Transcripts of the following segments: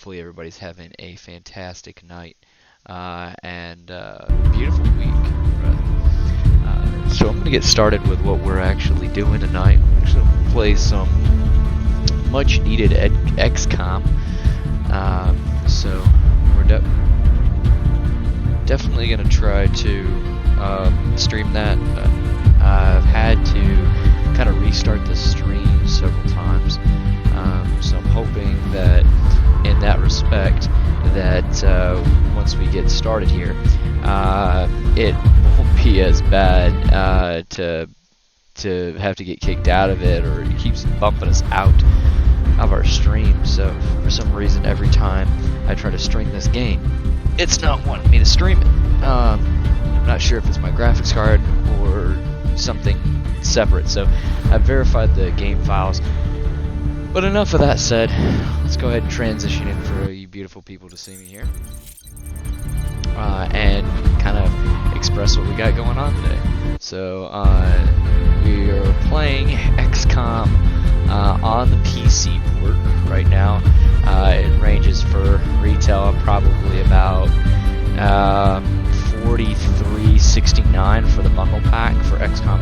hopefully everybody's having a fantastic night and beautiful week, rather. So I'm going to get started with what we're actually doing tonight. We're actually going to play some much needed Xcom. So we're definitely going to try to stream that. I've had to kind of restart the stream several times, so I'm hoping that in that respect that once we get started here, it won't be as bad to have to get kicked out of it, or it keeps bumping us out of our stream. So for some reason, every time I try to stream this game, it's not wanting me to stream it. I'm not sure if it's my graphics card or something separate, so I've verified the game files. But enough of that said, let's go ahead and transition in for you beautiful people to see me here, and kind of express what we got going on today. So we are playing XCOM on the PC port right now. It ranges for retail probably about $43.69 for the bundle pack for XCOM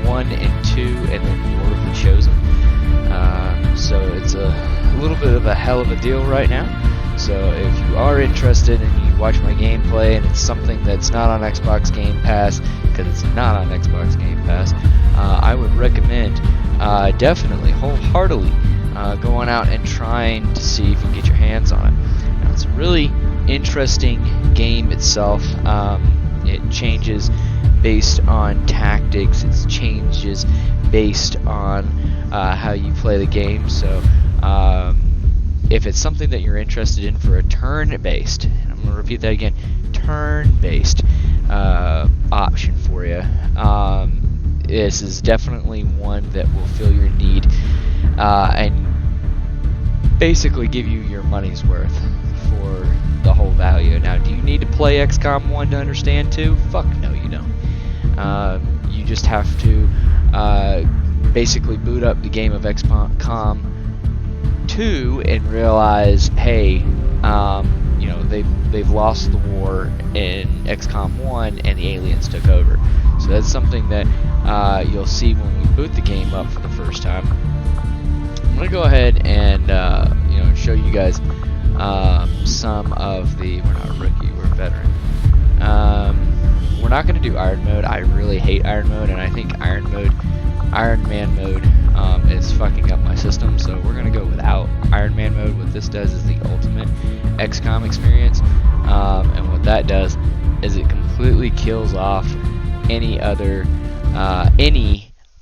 1 and 2, and then War of the Chosen. So it's a little bit of a hell of a deal right now. So if you are interested and you watch my gameplay and it's something that's not on Xbox Game Pass, because it's not on Xbox Game Pass, I would recommend definitely, wholeheartedly, going out and trying to see if you can get your hands on it. Now, it's a really interesting game itself. It changes based on tactics. It changes based on how you play the game. So if it's something that you're interested in for a turn-based, and I'm going to repeat that again, turn-based option for you, this is definitely one that will fill your need and basically give you your money's worth for the whole value. Now, do you need to play XCOM 1 to understand 2? Fuck no, you don't. You just have to basically boot up the game of XCOM 2 and realize, hey, you know, they've lost the war in XCOM 1 and the aliens took over. So that's something that you'll see when we boot the game up for the first time. I'm gonna go ahead and you know, show you guys some of the. We're not a rookie, we're a veteran. We're not gonna do Iron Mode. I really hate Iron Mode, and I think Iron Man mode is fucking up my system. So we're gonna go without Iron Man mode. What this does is the ultimate XCOM experience, and what that does is it completely kills off any other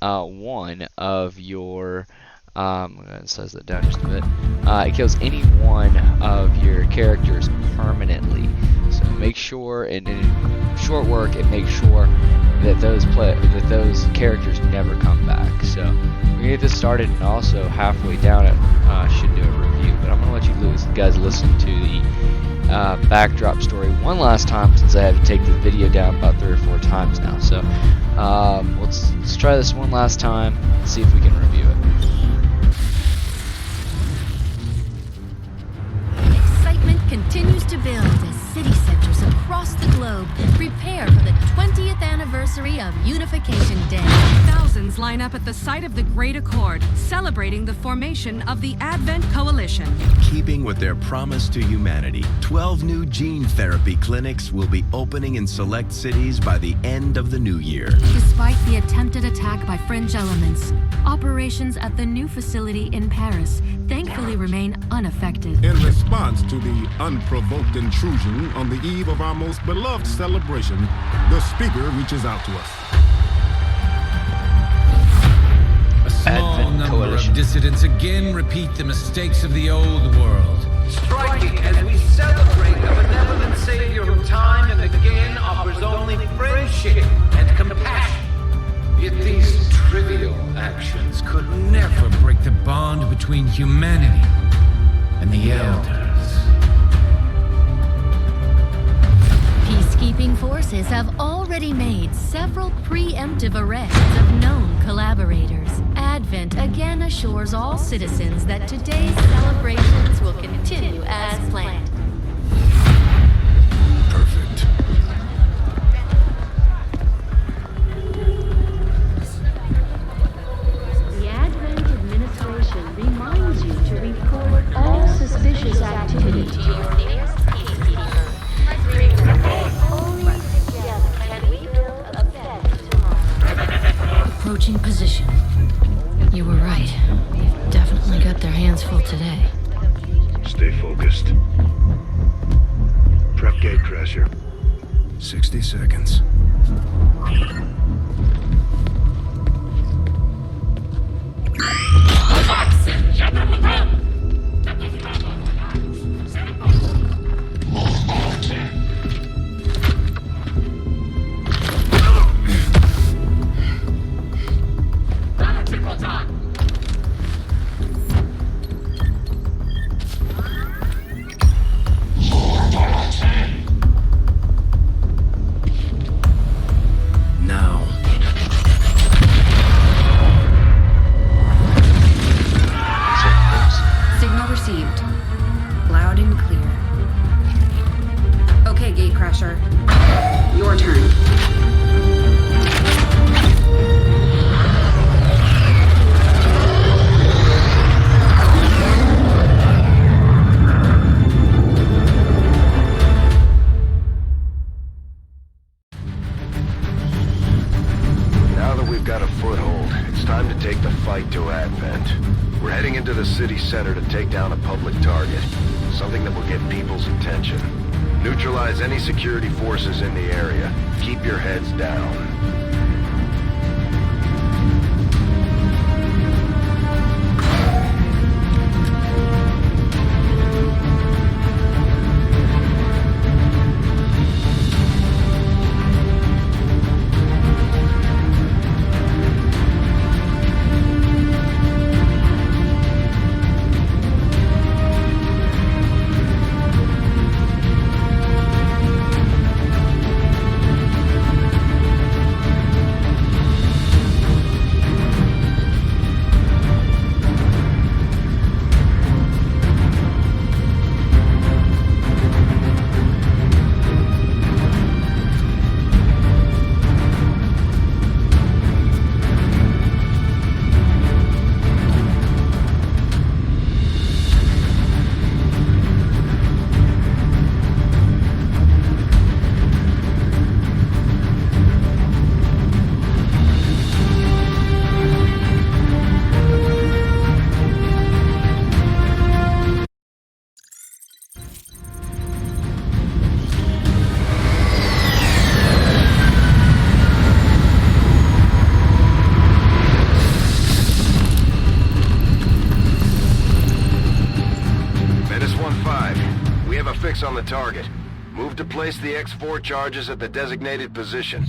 one of your it says that down just a bit. It kills any one of your characters permanently. So make sure, and in short work, it makes sure that those characters never come back. So we're gonna get this started, and also halfway down it should do a review. But I'm gonna let you guys listen to the backdrop story one last time, since I had to take the video down about 3 or 4 times now. So let's try this one last time and see if we can review it. Excitement continues to build as city centers across the globe prepare for the 20th anniversary of Unification Day. Thousands line up at the site of the Great Accord, celebrating the formation of the Advent Coalition. In keeping with their promise to humanity, 12 new gene therapy clinics will be opening in select cities by the end of the new year. Despite the attempted attack by fringe elements, operations at the new facility in Paris thankfully remain unaffected. In response to the unprovoked intrusion on the eve of our most beloved celebration, the speaker reaches out to us. A small number of dissidents again repeat the mistakes of the old world. Striking as we celebrate a benevolent savior who time and again offers only friendship and compassion. Yet these trivial actions could never break the bond between humanity and the elders. Peacekeeping forces have already already made several preemptive arrests of known collaborators. Advent again assures all citizens that today's celebrations will continue as planned. Perfect. The Advent administration reminds you to report all suspicious activity to your nearest Only together can we build a better tomorrow. Approaching position. You were right. They've definitely got their hands full today. Stay focused. Prep gate crasher. 60 seconds. Signal received. Loud and clear. Okay, Gatecrasher. Your turn. Now that we've got a foothold, it's time to take the fight to Advent. We're heading into the city center to take down a public target. Something that will get people's attention. Neutralize any security forces in the area. Keep your heads down. Fix on the target. Move to place the X4 charges at the designated position.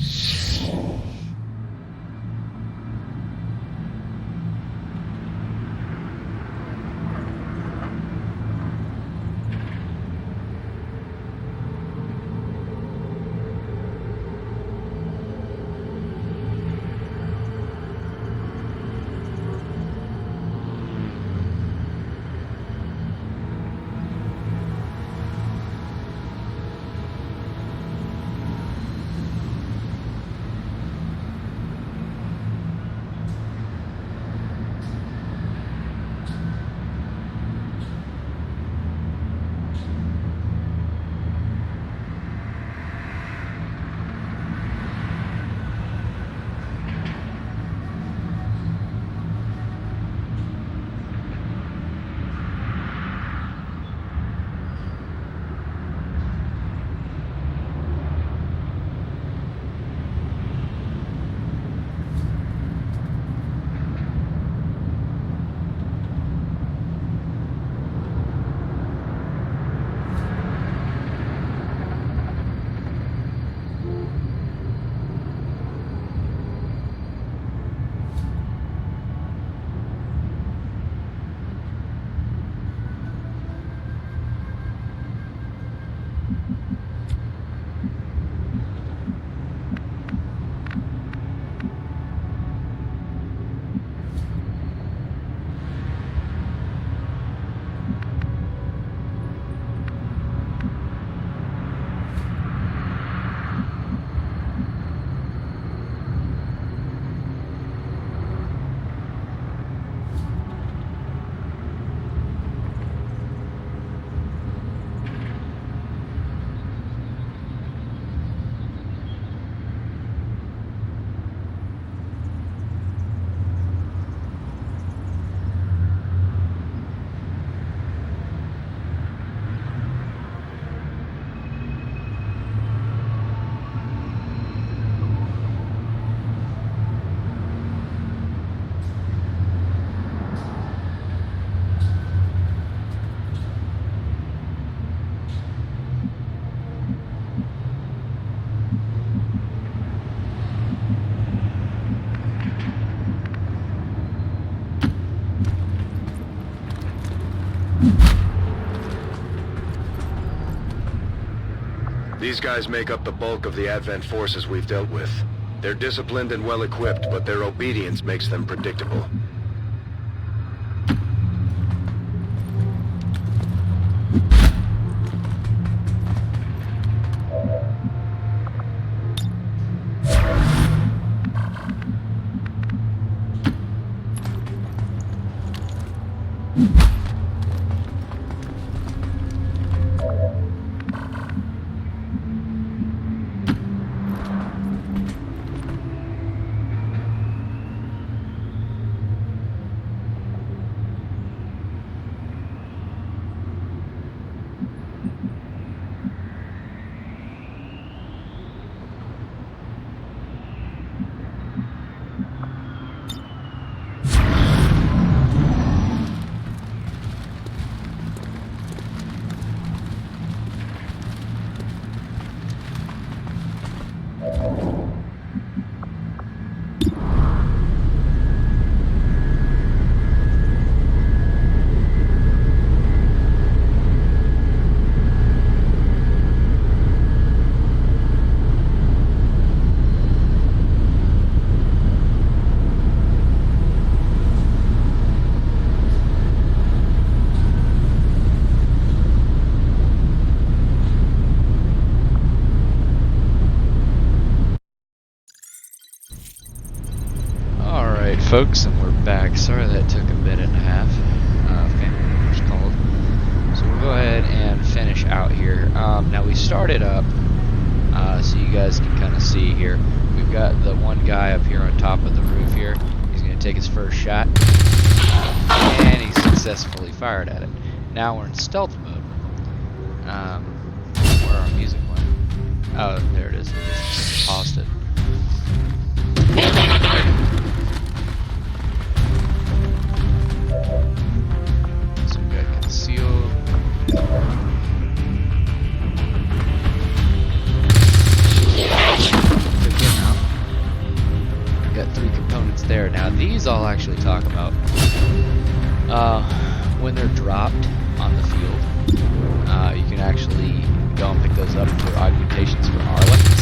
These guys make up the bulk of the Advent forces we've dealt with. They're disciplined and well-equipped, but their obedience makes them predictable. Folks, and we're back. Sorry that took a minute and a half. Family members called. So we'll go ahead and finish out here. Now we started up, so you guys can kind of see here. We've got the one guy up here on top of the roof here. He's going to take his first shot, and he successfully fired at it. Now we're in stealth mode. Where our music went. Oh, there it is. I just paused it. There. Now these I'll actually talk about when they're dropped on the field. You can actually go and pick those up for augmentations for Arlex.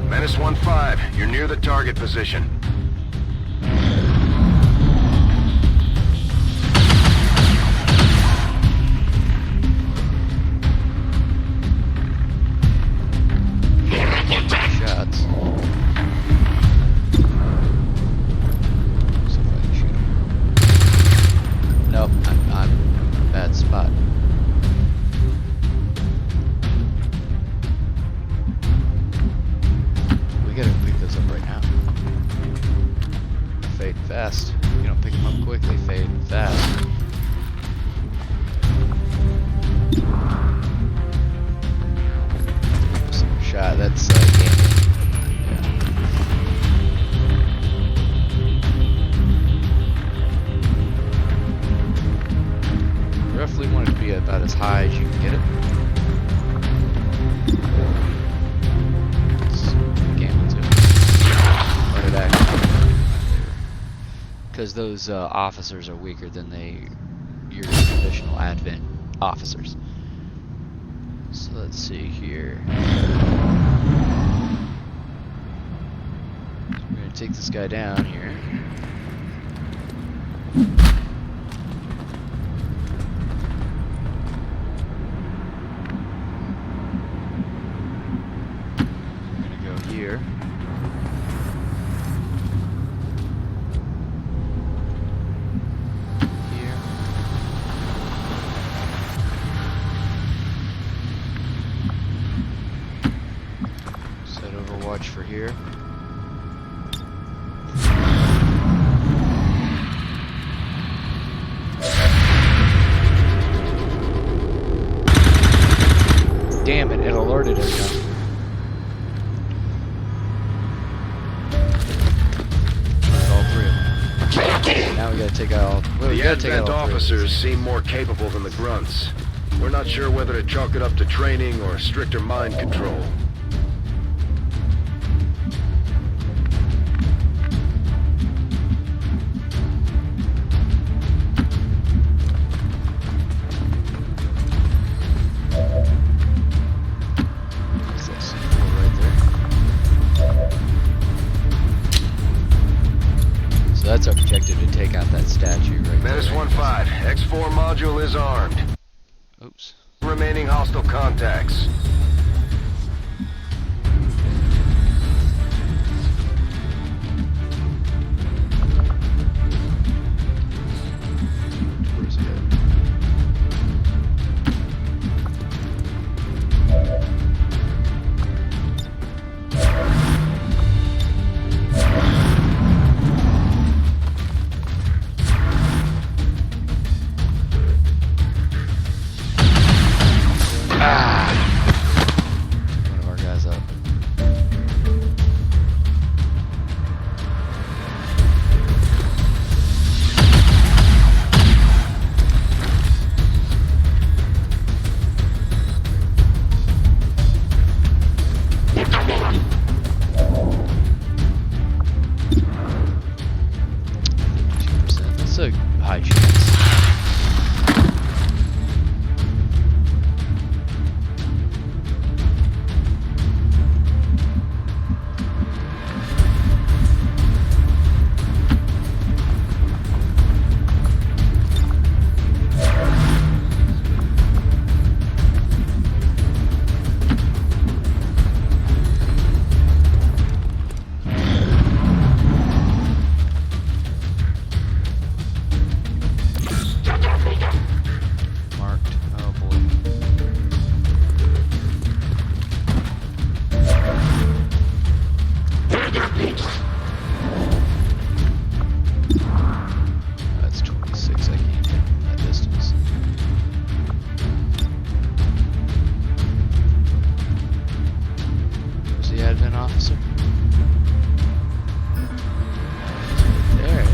Menace 1-5, you're near the target position. Shots. See if I can shoot him. Nope, I'm in a bad spot. Fast. You don't pick them up quickly, fade fast. Shot, that's game. Yeah. Roughly want it to be about as high as you can get it. Because those officers are weaker than your traditional Advent officers. So let's see here. So we're going to take this guy down here. We're going to go here. Watch for here. Damn it, it alerted us. All three of them. Now we gotta take out all. Well, The Advent officers seem more capable than the grunts. We're not sure whether to chalk it up to training or stricter mind control. That's our objective, to take out that statue right Menace there. 1-5, X4 module is armed. Oops. Remaining hostile contacts. Where's he at? One of our guys up. That's a high chance. Marked. Oh boy. That's 26. I can't get from that distance. Where's the admin officer? There.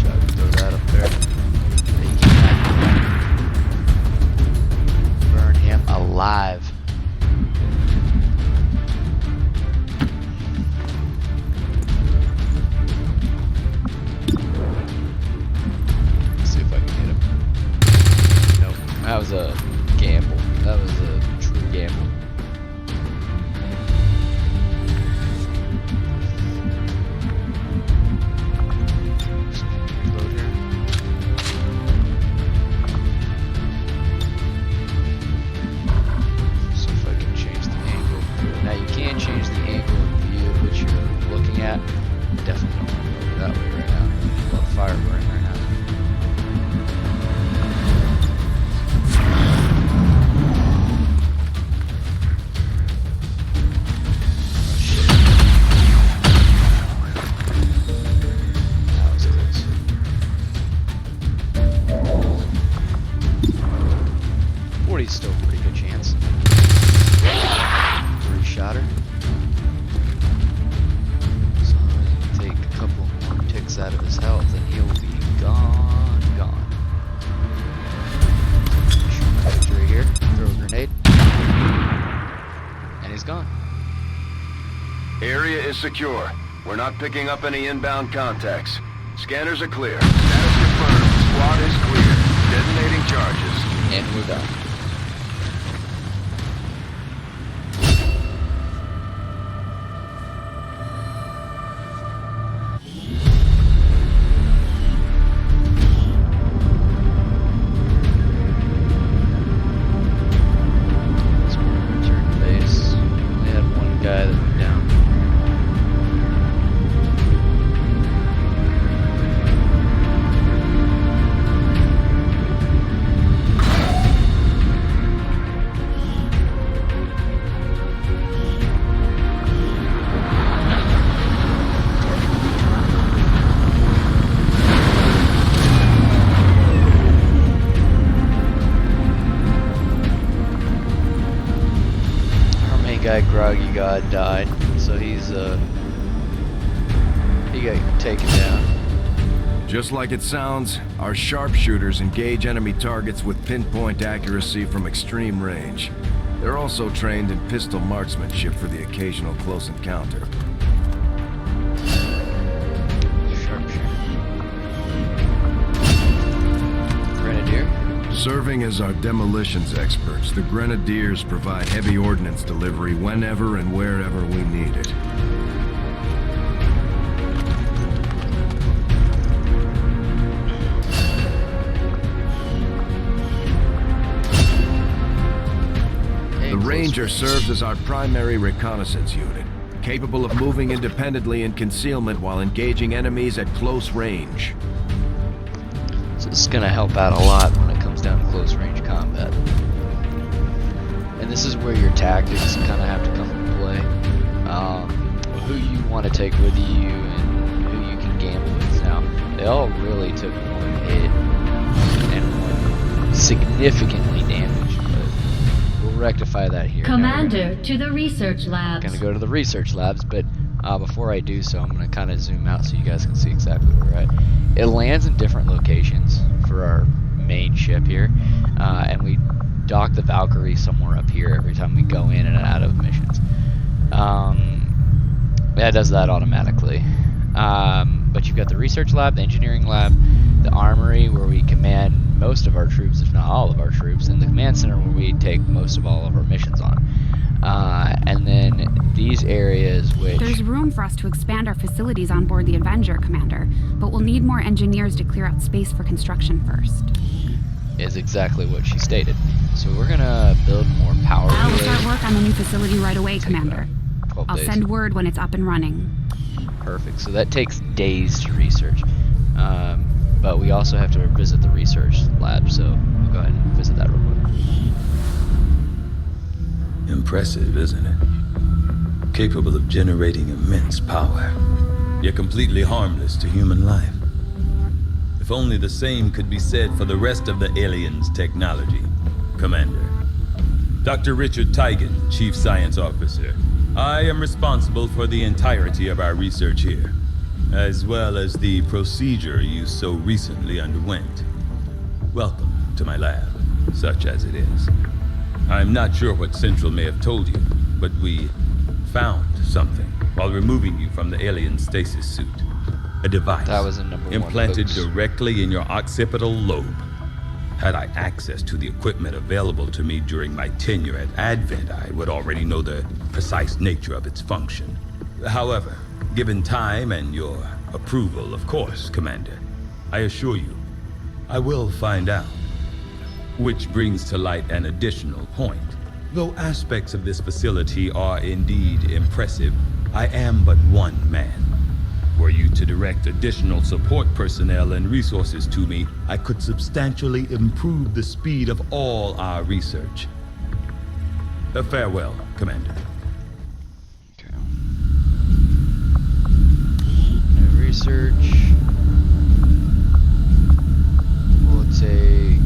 Try to throw that up there. Burn him alive. Let's see if I can hit him. Nope. That was a gamble. That was a true gamble. Reload here. See if I can change the angle. Now you can change the angle of view of which you're looking at. Definitely don't want to go over that way right now. A lot of fire burning right now. That was close. 40's still a pretty good chance. 3-shotter. So you take a couple more ticks out of his health and he'll be gone. Shoot my victory here. Throw a grenade. And he's gone. Area is secure. We're not picking up any inbound contacts. Scanners are clear. Status confirmed. Squad is clear. Detonating charges. And we're done. So we're gonna return to base. We had one guy that went down. Our main guy, Groggy God, died, so he get taken down. Just like it sounds, our sharpshooters engage enemy targets with pinpoint accuracy from extreme range. They're also trained in pistol marksmanship for the occasional close encounter. Grenadier? Serving as our demolitions experts, the Grenadiers provide heavy ordnance delivery whenever and wherever we need it. The Ranger serves as our primary reconnaissance unit, capable of moving independently in concealment while engaging enemies at close range. So this is going to help out a lot when it comes down to close range combat. And this is where your tactics kind of have to come into play. Who you want to take with you and who you can gamble with. Now, they all really took one hit and one significantly damaged, but we'll rectify that here. Commander, to the research labs. I'm going to go to the research labs, but before I do so, I'm going to kind of zoom out so you guys can see exactly where we're at. It lands in different locations for our main ship here, and we dock the Valkyrie somewhere up here every time we go in and out of missions. Yeah, it does that automatically. But you've got the research lab, the engineering lab, the armory where we command most of our troops, if not all of our troops, and the command center where we take most of all of our missions on. And then these areas which... There's room for us to expand our facilities on board the Avenger, Commander, but we'll need more engineers to clear out space for construction first. Is exactly what she stated. So we're gonna build more power. I will start work on the new facility right away, Commander. I'll days. send word when it's up and running. Perfect. So that takes days to research. But we also have to visit the research lab, so we'll go ahead and visit that real quick. Impressive, isn't it? Capable of generating immense power, yet completely harmless to human life. If only the same could be said for the rest of the aliens' technology, Commander. Dr. Richard Tigan, Chief Science Officer. I am responsible for the entirety of our research here, as well as the procedure you so recently underwent. Welcome to my lab, such as it is. I'm not sure what Central may have told you, but we found something while removing you from the alien stasis suit. A device that was in number implanted 1, directly in your occipital lobe. Had I access to the equipment available to me during my tenure at Advent, I would already know the precise nature of its function. However, given time and your approval, of course, Commander, I assure you, I will find out. Which brings to light an additional point. Though aspects of this facility are indeed impressive, I am but one man. Were you to direct additional support personnel and resources to me, I could substantially improve the speed of all our research. Farewell, Commander. Okay. New research. We'll take...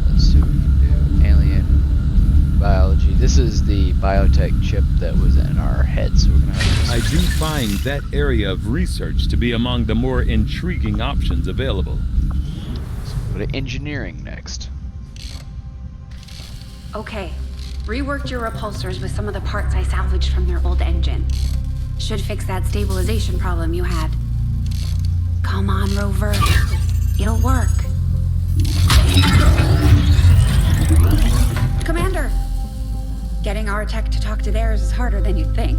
Let's see what we can do. Alien biology. This is the biotech chip that was in our head, so we're gonna have to... I do find that area of research to be among the more intriguing options available. So we'll go to engineering next. Okay, reworked your repulsors with some of the parts I salvaged from their old engine. Should fix that stabilization problem you had. Come on, Rover. It'll work. Commander! Getting our tech to talk to theirs is harder than you'd think.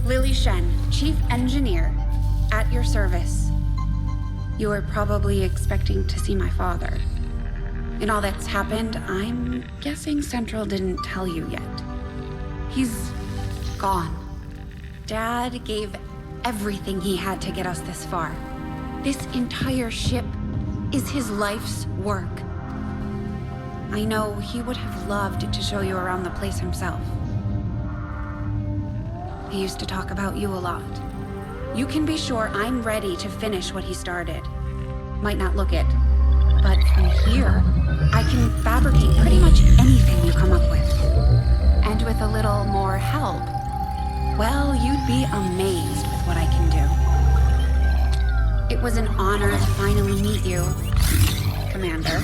Lily Shen, Chief Engineer, at your service. You are probably expecting to see my father. In all that's happened, I'm guessing Central didn't tell you yet. He's gone. Dad gave everything he had to get us this far. This entire ship is his life's work. I know he would have loved to show you around the place himself. He used to talk about you a lot. You can be sure I'm ready to finish what he started. Might not look it, but from here, I can fabricate pretty much anything you come up with. And with a little more help, Well, you'd be amazed with what I can do. It was an honor to finally meet you, Commander.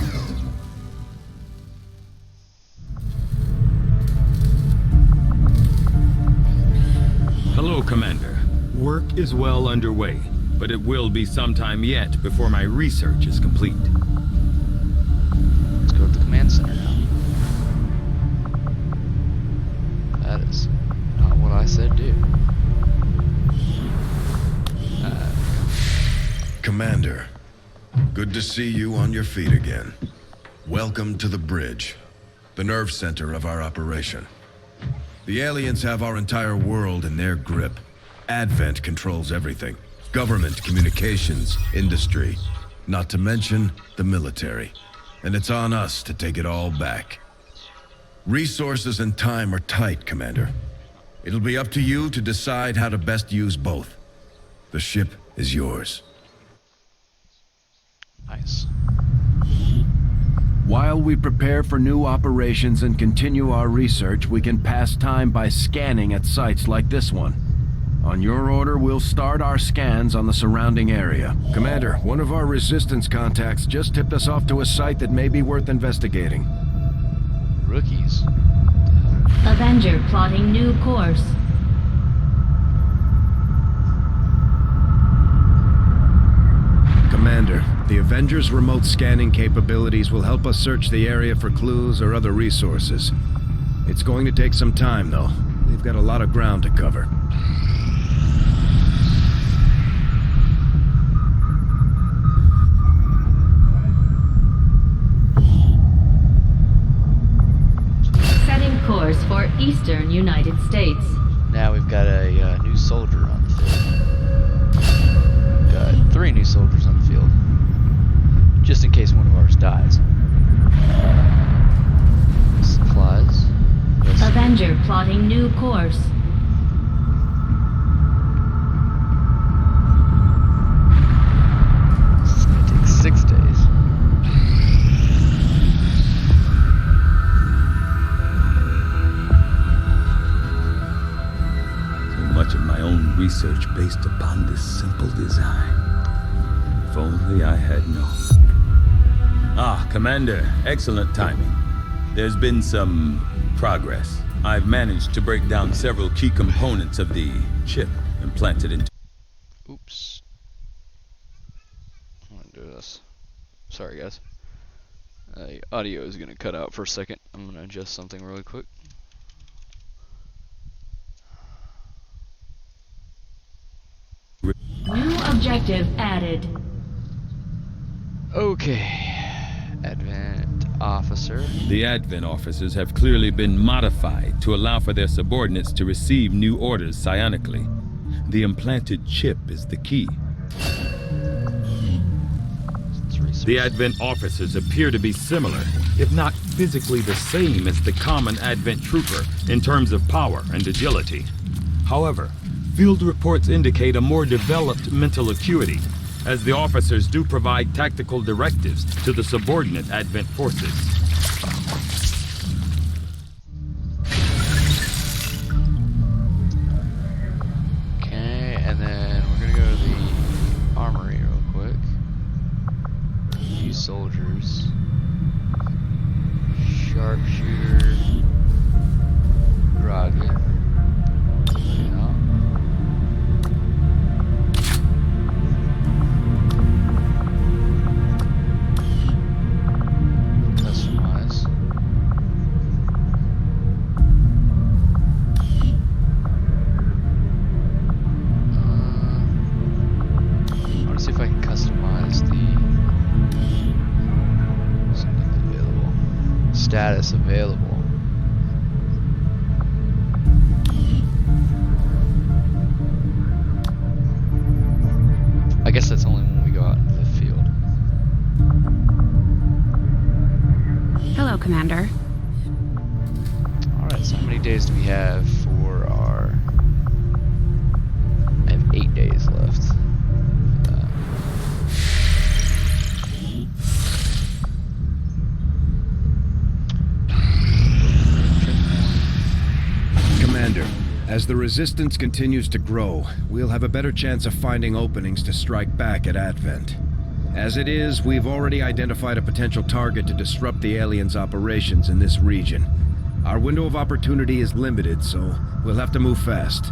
Hello, Commander. Work is well underway, but it will be some time yet before my research is complete. Let's go to the command center now. That is not what I said do. Commander, good to see you on your feet again. Welcome to the bridge, the nerve center of our operation. The aliens have our entire world in their grip. Advent controls everything. Government, communications, industry, not to mention the military. And it's on us to take it all back. Resources and time are tight, Commander. It'll be up to you to decide how to best use both. The ship is yours. Nice. While we prepare for new operations and continue our research, we can pass time by scanning at sites like this one. On your order, we'll start our scans on the surrounding area. Commander, one of our resistance contacts just tipped us off to a site that may be worth investigating. Rookies. Avenger plotting new course. Commander, the Avengers' remote scanning capabilities will help us search the area for clues or other resources. It's going to take some time, though. We've got a lot of ground to cover. Setting course for Eastern United States. Now we've got a new soldier on the field. Got 3 new soldiers on the field. Just in case one of ours dies. Supplies. Avenger plotting new course. It's gonna take 6 days. Much of my own research based upon this simple design. If only I had known. Ah, Commander, excellent timing. There's been some progress. I've managed to break down several key components of the chip implanted into... Oops. I'm gonna do this. Sorry, guys. Audio is gonna cut out for a second. I'm gonna adjust something really quick. New objective added. Okay. Advent officer. The Advent officers have clearly been modified to allow for their subordinates to receive new orders psionically. The implanted chip is the key. The Advent officers appear to be similar, if not physically the same as the common Advent trooper in terms of power and agility. However, field reports indicate a more developed mental acuity, as the officers do provide tactical directives to the subordinate Advent forces. Okay, and then we're gonna go to the armory real quick. Few soldiers. Sharpshooter. Grogan. Yeah. Customize. I want to see if I can customize the available status available. I guess that's only when we go out into the field. Hello, Commander. Alright, so how many days do we have for our... I have 8 days left. Commander, As the resistance continues to grow, we'll have a better chance of finding openings to strike back at Advent. As it is, we've already identified a potential target to disrupt the aliens' operations in this region. Our window of opportunity is limited, so we'll have to move fast.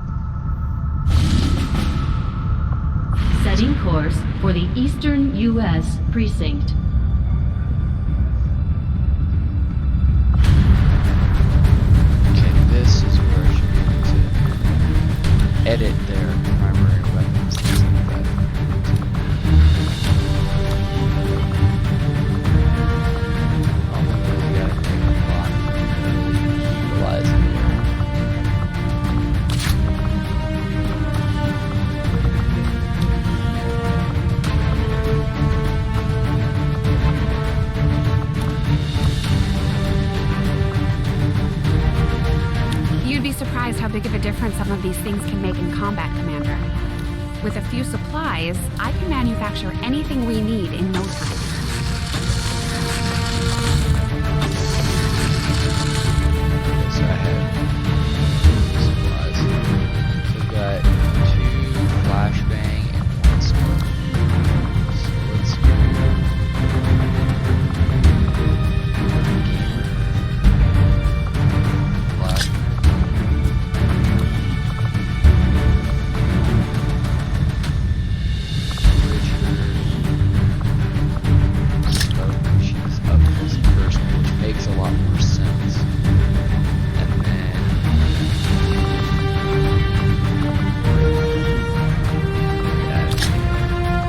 Setting course for the Eastern U.S. Precinct. Okay, this is where I should be able to edit their primary weapons. Things like that. Oh, we really gotta make a lot to utilize it here. You'd be surprised how big of a difference some of these things can make in combat, Commander. With a few supplies, I can manufacture anything we need in no time. So I have supplies. So we've got 2 flashbang and 1 smoke. So let's go. Flashbang. Smoke. She's up close and personal, which makes a lot more sense. And then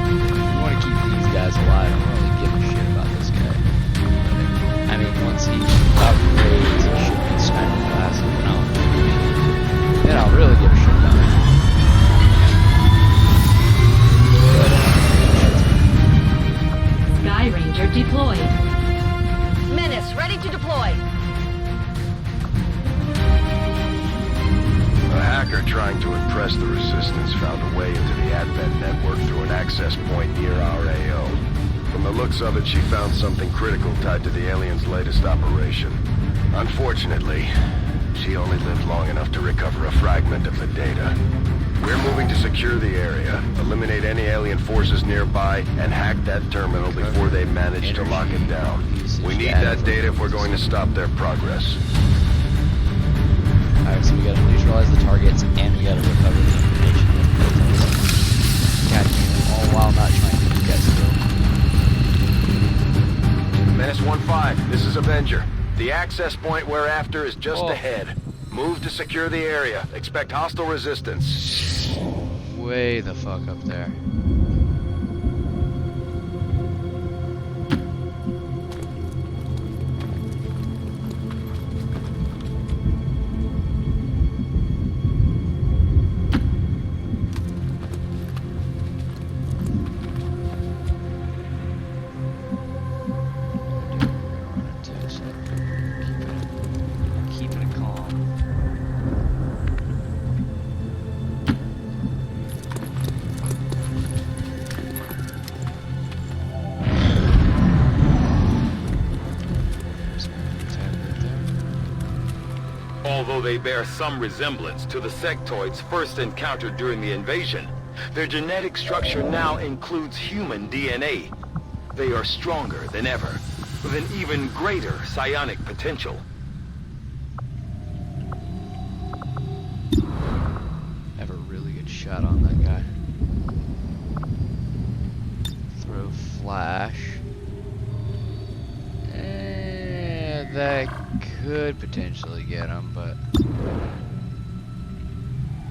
we want to keep these guys alive. I don't really give a shit about this guy. I mean, once he upgrades and should be sniper class, then I'll really give a shit about him. Sky Ranger deployed. Menace, ready to deploy. A hacker trying to impress the Resistance found a way into the Advent network through an access point near our AO. From the looks of it, she found something critical tied to the aliens' latest operation. Unfortunately, she only lived long enough to recover a fragment of the data. We're moving to secure the area, eliminate any alien forces nearby, and hack that terminal before they manage to lock it down. We need that data if we're going to stop their progress. Alright, so we gotta neutralize the targets and we gotta recover the information. God damn it, all while not trying to get guys killed. Menace 1-5, this is Avenger. The access point we're after is just ahead. Move to secure the area. Expect hostile resistance. Way the fuck up there. Keeping it calm. Although they bear some resemblance to the sectoids first encountered during the invasion, their genetic structure now includes human DNA. They are stronger than ever, with an even greater psionic potential. Have a really good shot on that guy. Throw flash. That could potentially get him, but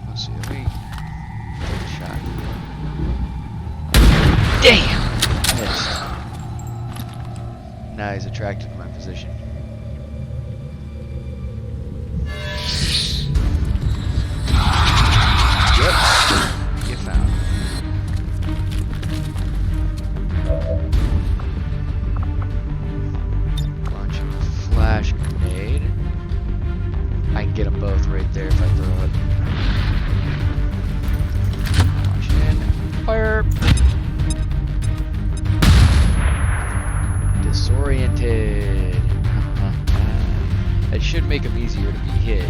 let's see. Let me take a shot. Damn! Missed. Now he's attracted to my position. Yep. Get found. Launching a flash grenade. I can get them both right there if I throw it. Launch in. Fire. Disoriented. That should make them easier to be hit.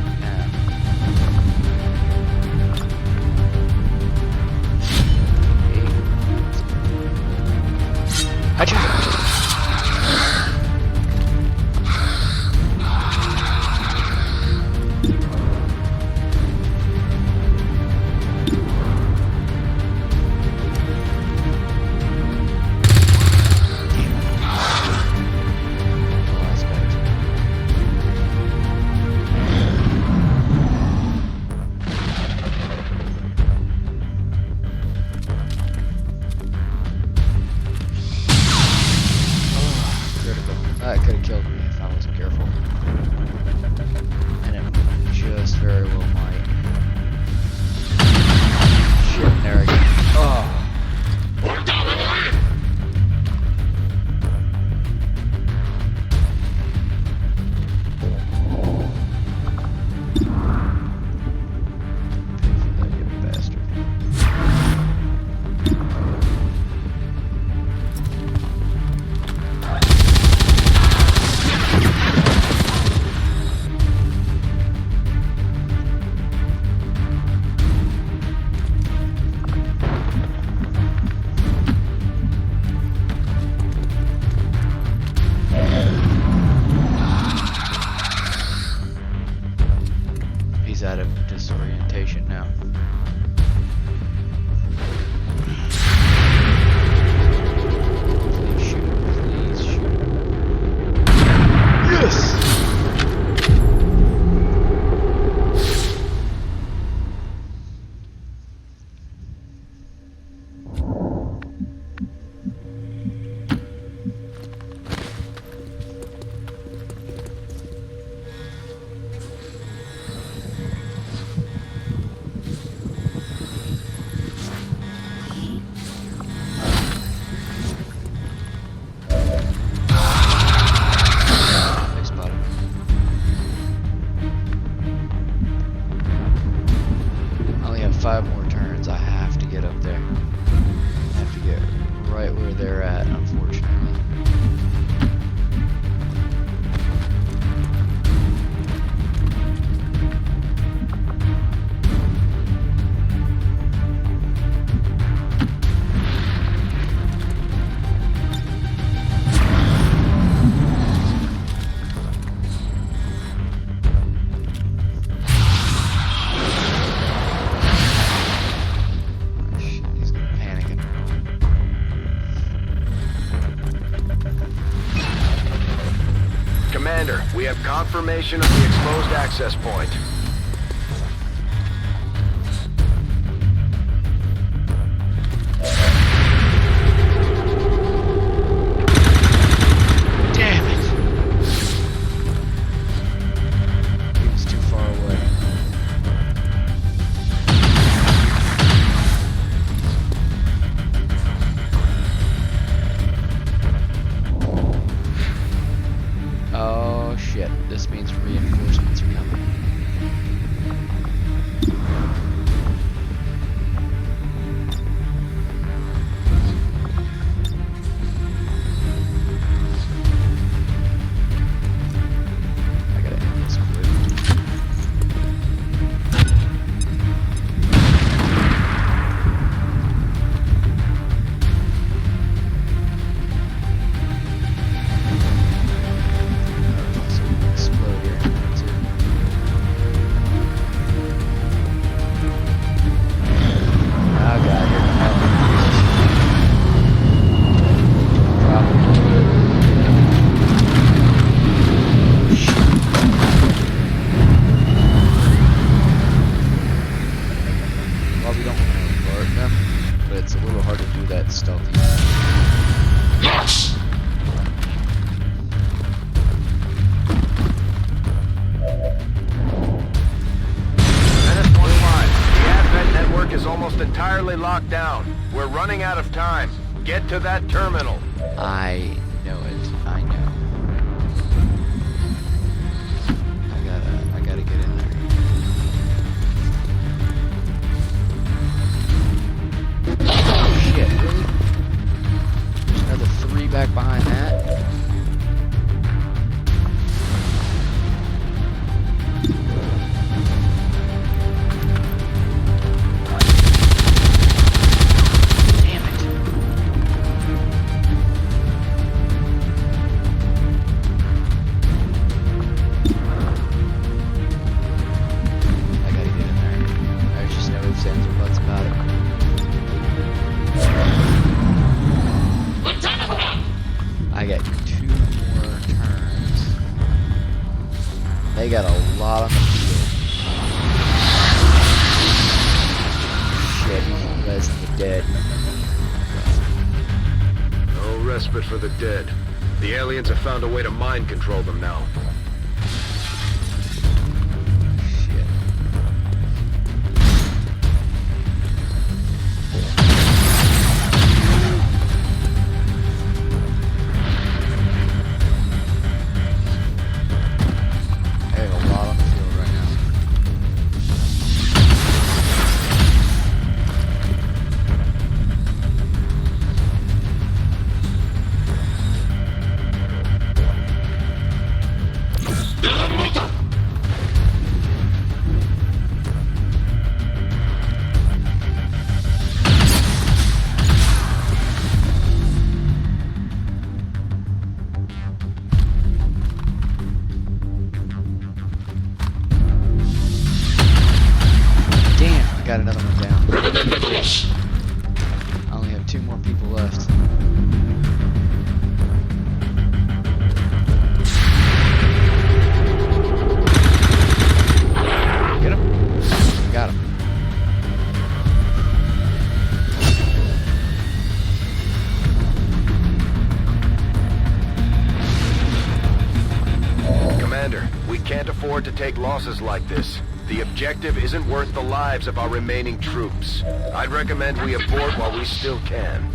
That could have killed me if I wasn't careful. And it just very well might. Shit, there again. Oh. Out of disorientation now. Please shoot. Please shoot. Yes! Five more turns. I have to get up there. I have to get right where they're at, unfortunately. Commander, we have confirmation of the exposed access point. Damn it! He was too far away. Oh shit, this means reinforcements are coming. I gotta end this quick. Explode here. That's it. Oh god, here we go. Well, we don't want to alert them, but it's a little hard to do that stealthy. Yes! Network is almost entirely locked down. We're running out of time. Get to that terminal. I know it. I know. I gotta get in there. Oh shit, really? There's another 3 back behind that. respite for the dead. The aliens have found a way to mind control them now. Got another one down. I only have 2 more people left. Get him? Got him. Commander, we can't afford to take losses like this. The objective isn't worth the lives of our remaining troops. I'd recommend we abort while we still can.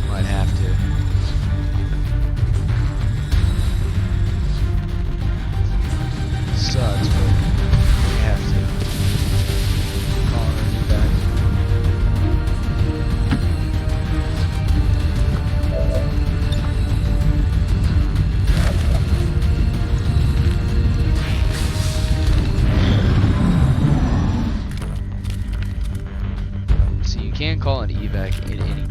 Might have to. Sucks, but we have to. Can call an evac at any point.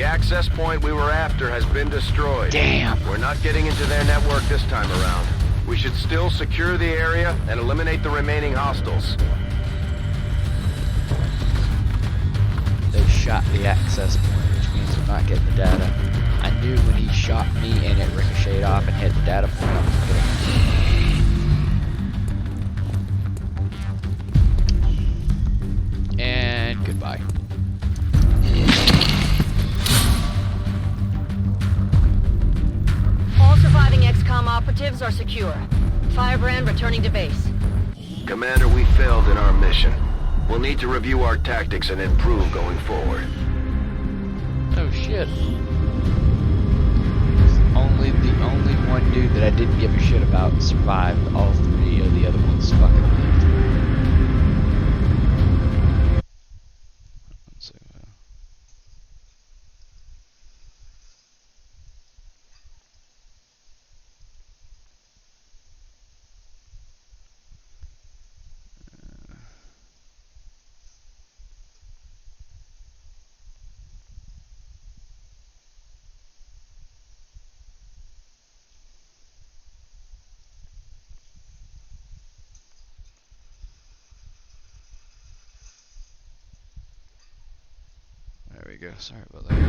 Access point we were after has been destroyed. Damn. We're not getting into their network this time around. We should still secure the area and eliminate the remaining hostiles. They shot the access point, which means we're not getting the data. I knew when he shot me and it ricocheted off and hit the data point, I was getting. And goodbye. Surviving Xcom operatives are secure. Firebrand returning to base. Commander, we failed in our mission. We'll need to review our tactics and improve going forward. Oh shit. The only one dude that I didn't give a shit about survived. All 3 of the other ones fucking lived. There we go. Sorry about that.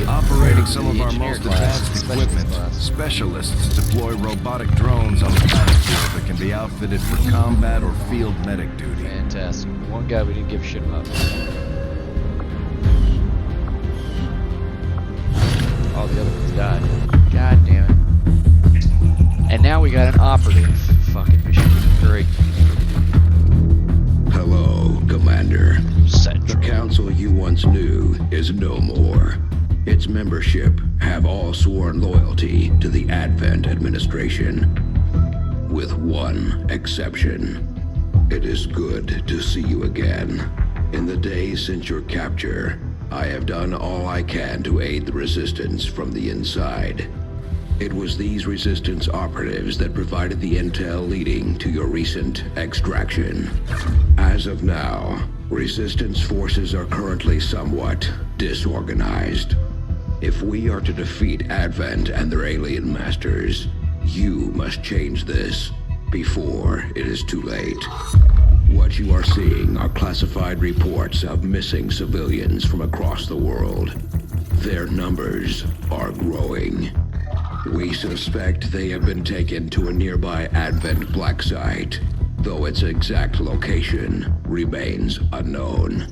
Operating some of our most advanced equipment, specialists deploy robotic drones on the battlefield that can be outfitted for combat or field medic duty. Fantastic. One guy we didn't give a shit about. cooperative fucking mission. Great. Hello, Commander. Central. The council you once knew is no more. Its membership have all sworn loyalty to the Advent administration. With one exception. It is good to see you again. In the days since your capture, I have done all I can to aid the Resistance from the inside. It was these Resistance operatives that provided the intel leading to your recent extraction. As of now, Resistance forces are currently somewhat disorganized. If we are to defeat Advent and their alien masters, you must change this before it is too late. What you are seeing are classified reports of missing civilians from across the world. Their numbers are growing. We suspect they have been taken to a nearby Advent black site, though its exact location remains unknown.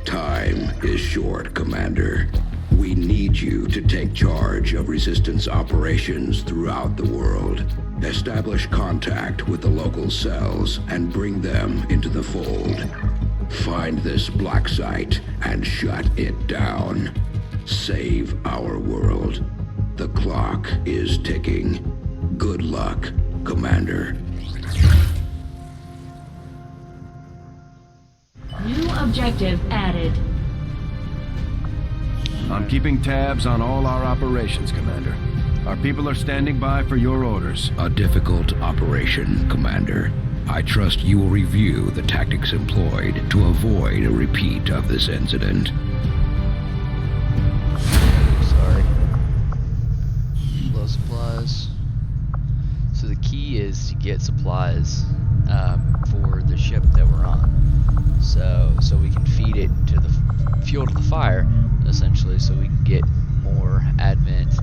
Time is short, Commander. We need you to take charge of Resistance operations throughout the world. Establish contact with the local cells and bring them into the fold. Find this black site and shut it down. Save our world. The clock is ticking. Good luck, Commander. New objective added. I'm keeping tabs on all our operations, Commander. Our people are standing by for your orders. A difficult operation, Commander. I trust you will review the tactics employed to avoid a repeat of this incident. Sorry. Low supplies. So the key is to get supplies for the ship that we're on. So we can feed it to the fuel to the fire, essentially, so we can get more Advent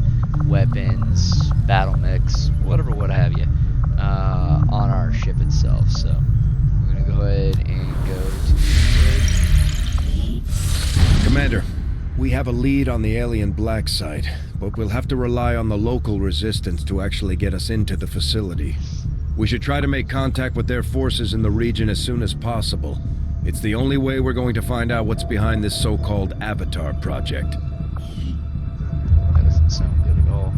weapons, battle mix, whatever, what have you, on our ship itself. So we're gonna go ahead and go to the bridge. Commander, we have a lead on the alien black site, but we'll have to rely on the local Resistance to actually get us into the facility. We should try to make contact with their forces in the region as soon as possible. It's the only way we're going to find out what's behind this so-called Avatar project. That doesn't sound good at all.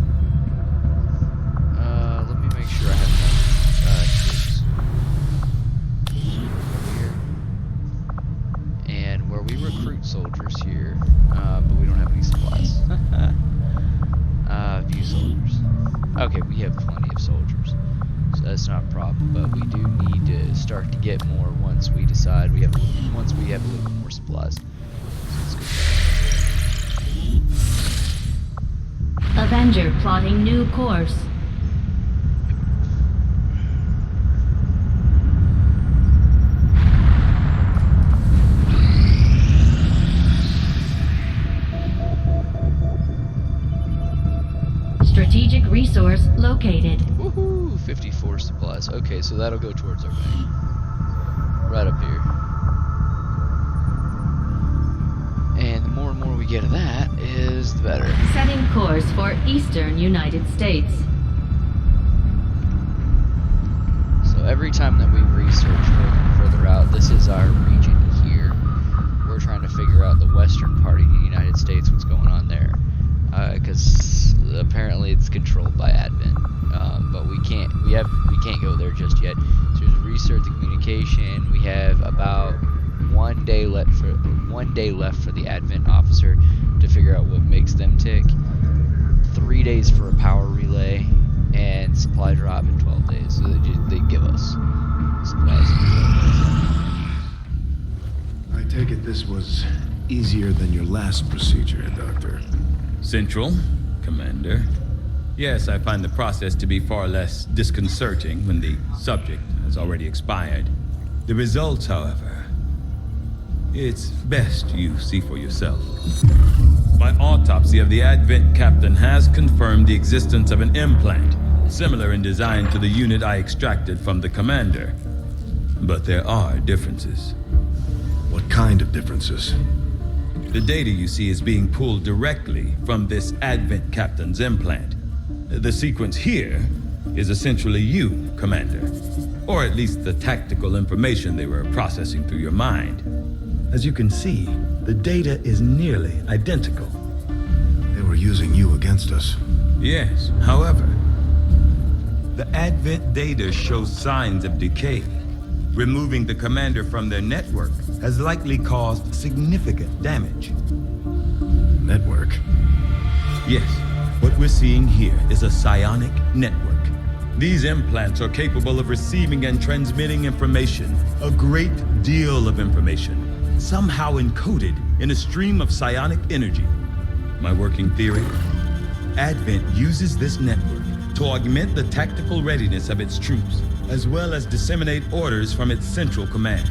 Let me make sure I have enough troops here. And where we recruit soldiers here, but we don't have any supplies. View soldiers. Okay, we have plenty of soldiers, so that's not a problem. But we do need to start to get more once we decide we have once we have a little bit more supplies. So let's go. Avenger plotting new course. Strategic resource located. Woohoo! 54 supplies. Okay, so that'll go towards our bank. Right up here. And the more and more we get of that is the better. Setting course for Eastern United States. So every time that we research further out, this is our region here. We're trying to figure out the western part of the United States, what's going on there. Because apparently it's controlled by Advent, but we can't go there just yet. So there's research and communication. We have about 1 day left for the Advent officer to figure out what makes them tick. 3 days for a power relay, and supply drop in 12 days. So they give us supplies in 12 days. I take it this was easier than your last procedure, Doctor. Central, Commander. Yes, I find the process to be far less disconcerting when the subject has already expired. The results, however, it's best you see for yourself. My autopsy of the Advent captain has confirmed the existence of an implant, similar in design to the unit I extracted from the commander. But there are differences. What kind of differences? The data you see is being pulled directly from this Advent captain's implant. The sequence here is essentially you, Commander. Or at least the tactical information they were processing through your mind. As you can see, the data is nearly identical. They were using you against us. Yes, however, the Advent data shows signs of decay. Removing the commander from their network has likely caused significant damage. Network? Yes, what we're seeing here is a psionic network. These implants are capable of receiving and transmitting information, a great deal of information, somehow encoded in a stream of psionic energy. My working theory? Advent uses this network to augment the tactical readiness of its troops, as well as disseminate orders from its central command.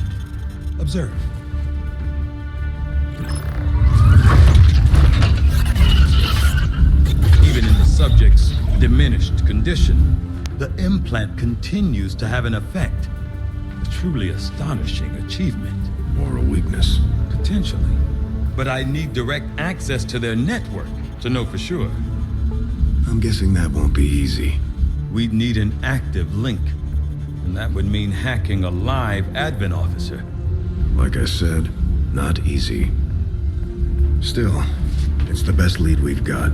Observe. Even in the subject's diminished condition, the implant continues to have an effect. A truly astonishing achievement. Or a weakness. Potentially. But I need direct access to their network to know for sure. I'm guessing that won't be easy. We'd need an active link. And that would mean hacking a live Advent officer. Like I said, not easy. Still, it's the best lead we've got.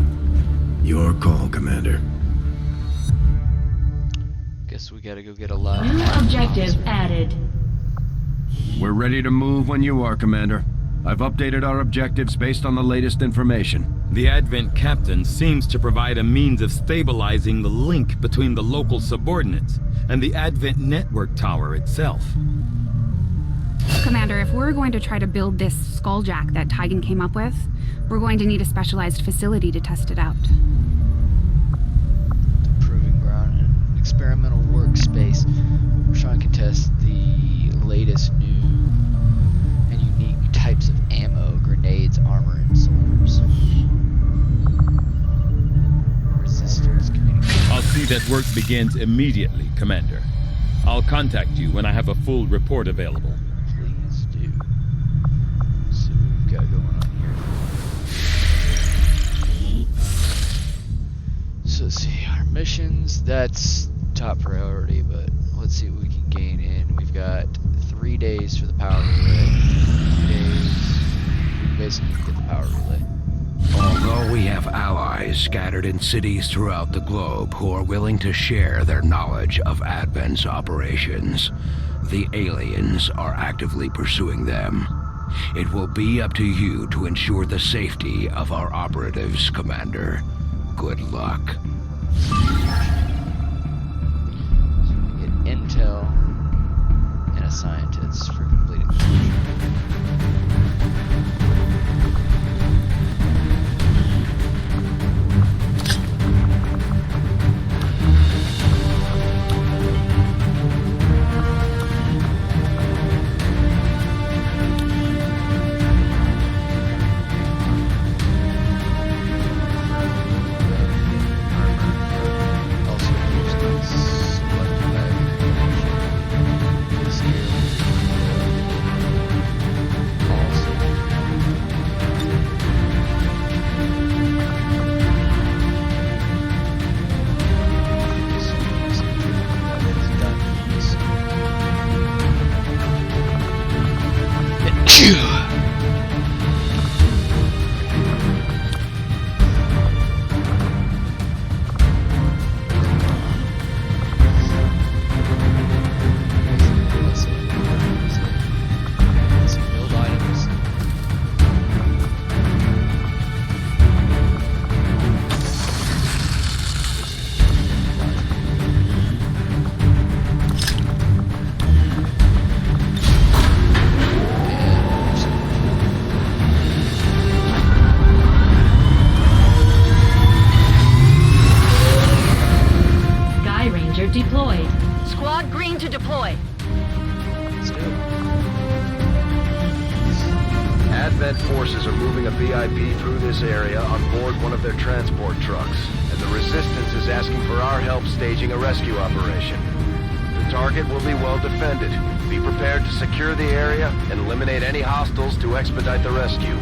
Your call, Commander. Guess we gotta go get a live. New objective added. We're ready to move when you are, Commander. I've updated our objectives based on the latest information. The Advent captain seems to provide a means of stabilizing the link between the local subordinates and the Advent network tower itself. Commander, if we're going to try to build this skulljack that Tygan came up with, we're going to need a specialized facility to test it out. The proving ground and experimental workspace. We're trying to test the latest new and unique types of ammo, grenades, armor, and swords. Resistance communication. I'll see that work begins immediately, Commander. I'll contact you when I have a full report available. Please do. Let's see what we've got going on here. So let's see, our missions, that's top priority, but let's see what we can gain in. We've got 3 days for the power relay. 3 days, we basically get the power relay. Although we have allies scattered in cities throughout the globe who are willing to share their knowledge of Advent's operations, the aliens are actively pursuing them. It will be up to you to ensure the safety of our operatives, Commander. Good luck. So we get intel and a scientist for completing the mission. Deployed. Squad green to deploy. Let's do it. Advent forces are moving a VIP through this area on board one of their transport trucks, and the Resistance is asking for our help staging a rescue operation. The target will be well defended. Be prepared to secure the area and eliminate any hostiles to expedite the rescue.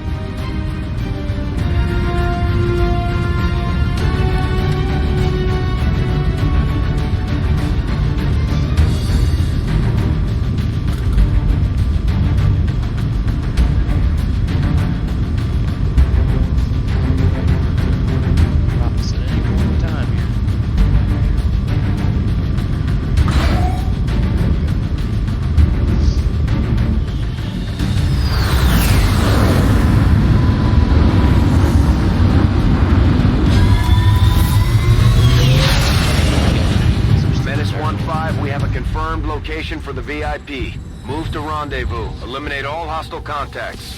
location for the VIP. Move to rendezvous. Eliminate all hostile contacts.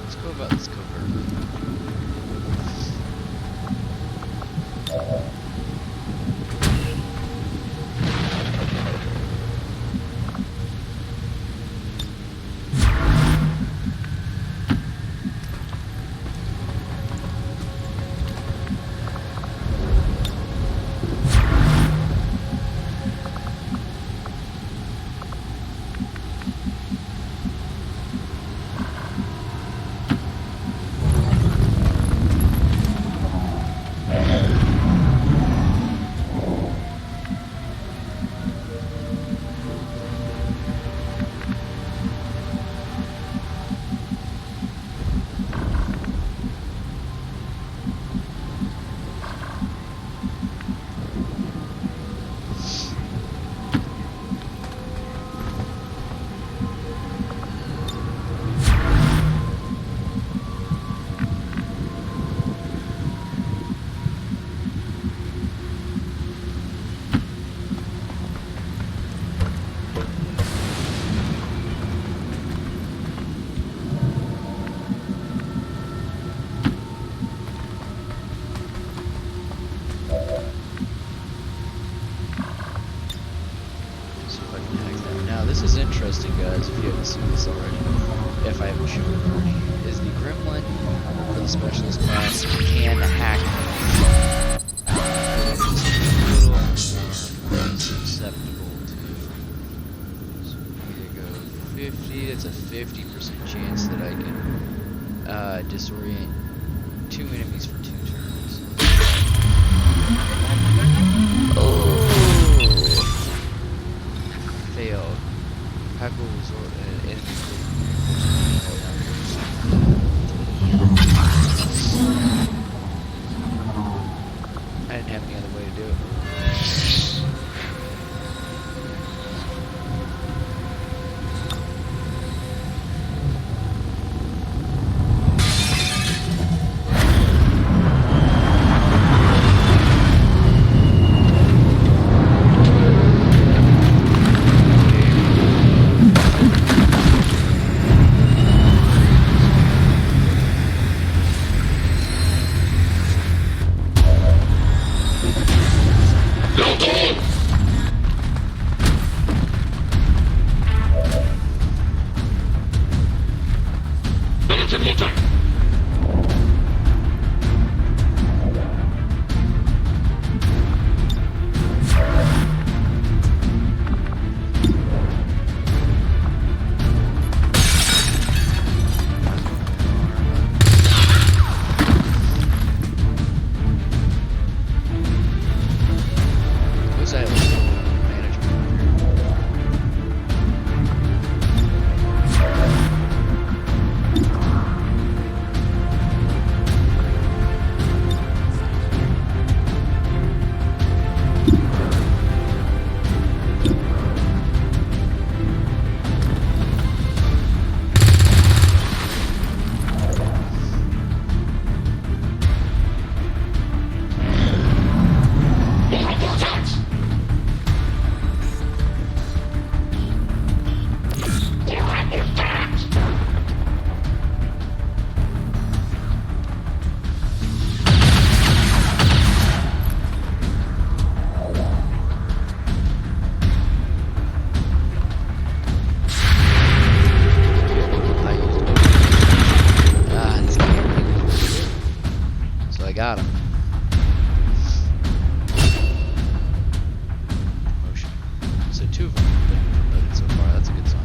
Let's go about this covertly. This is interesting, guys, if you haven't seen this already, if I haven't shown it already, is the Gremlin for the Specialist class can hack a little more susceptible to, so either go 50, it's a 50% chance that I can disorient 2 enemies for 2 turns. Oh! Failed. Hackle resort and enemy. I didn't have any other way to do it. Got him. Motion. So 2 of them have been promoted so far. That's a good sign.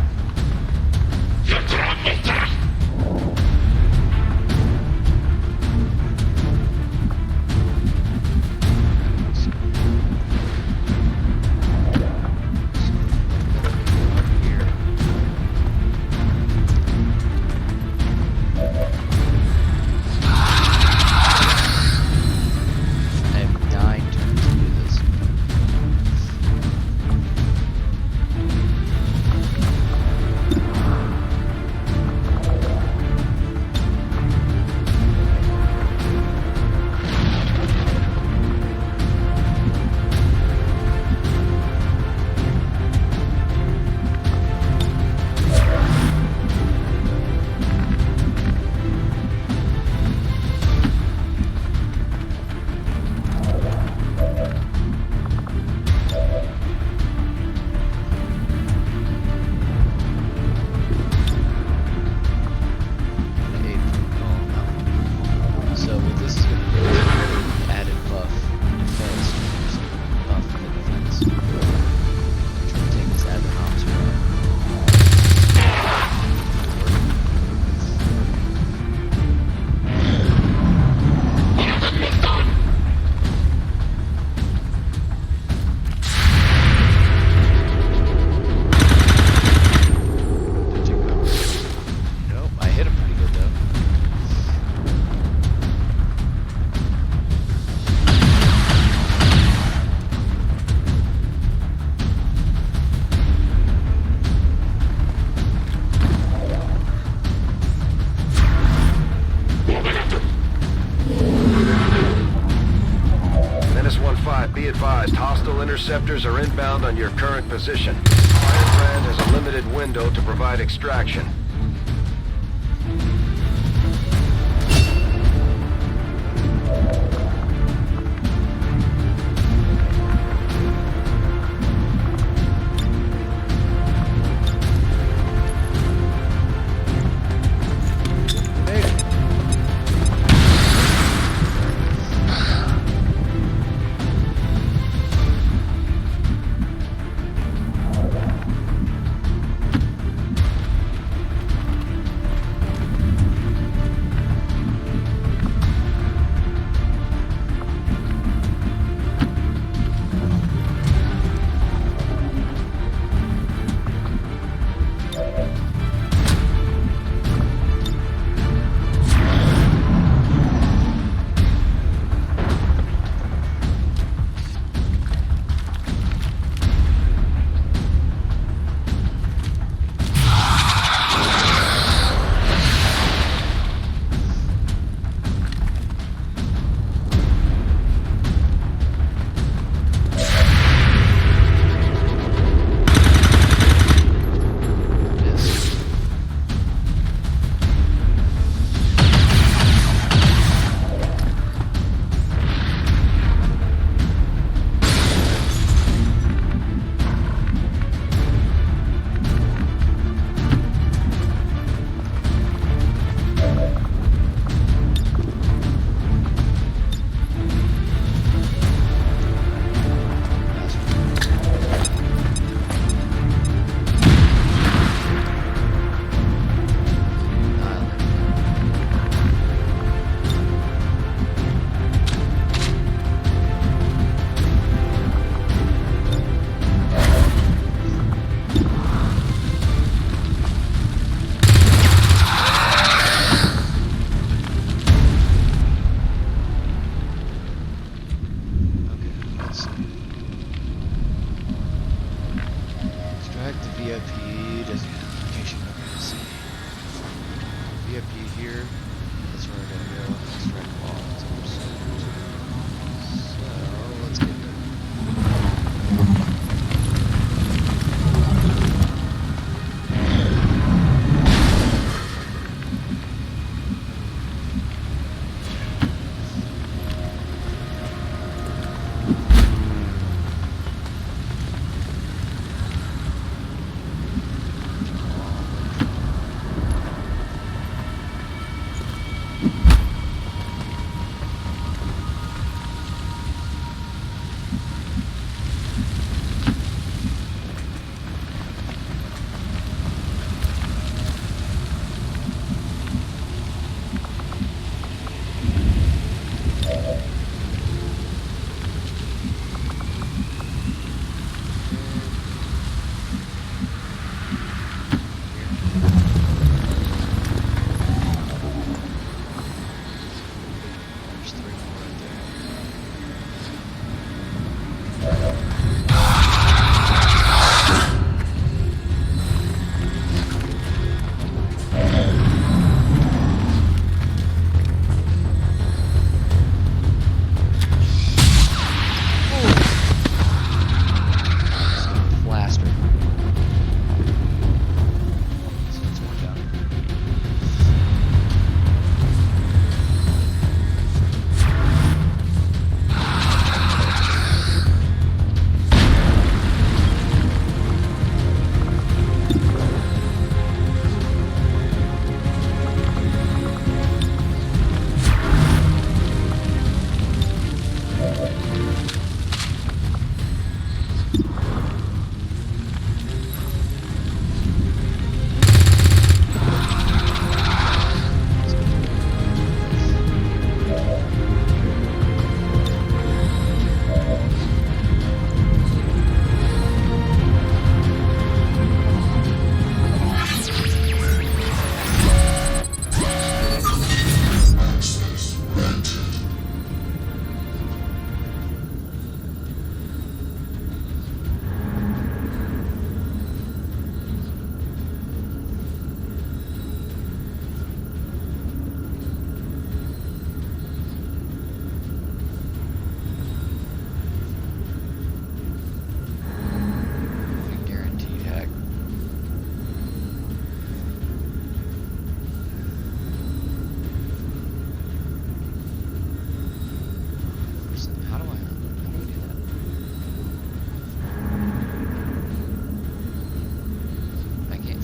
interceptors are inbound on your current position. Firebrand has a limited window to provide extraction.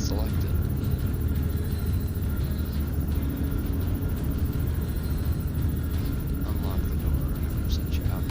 selected. Unlock the door. Send you out.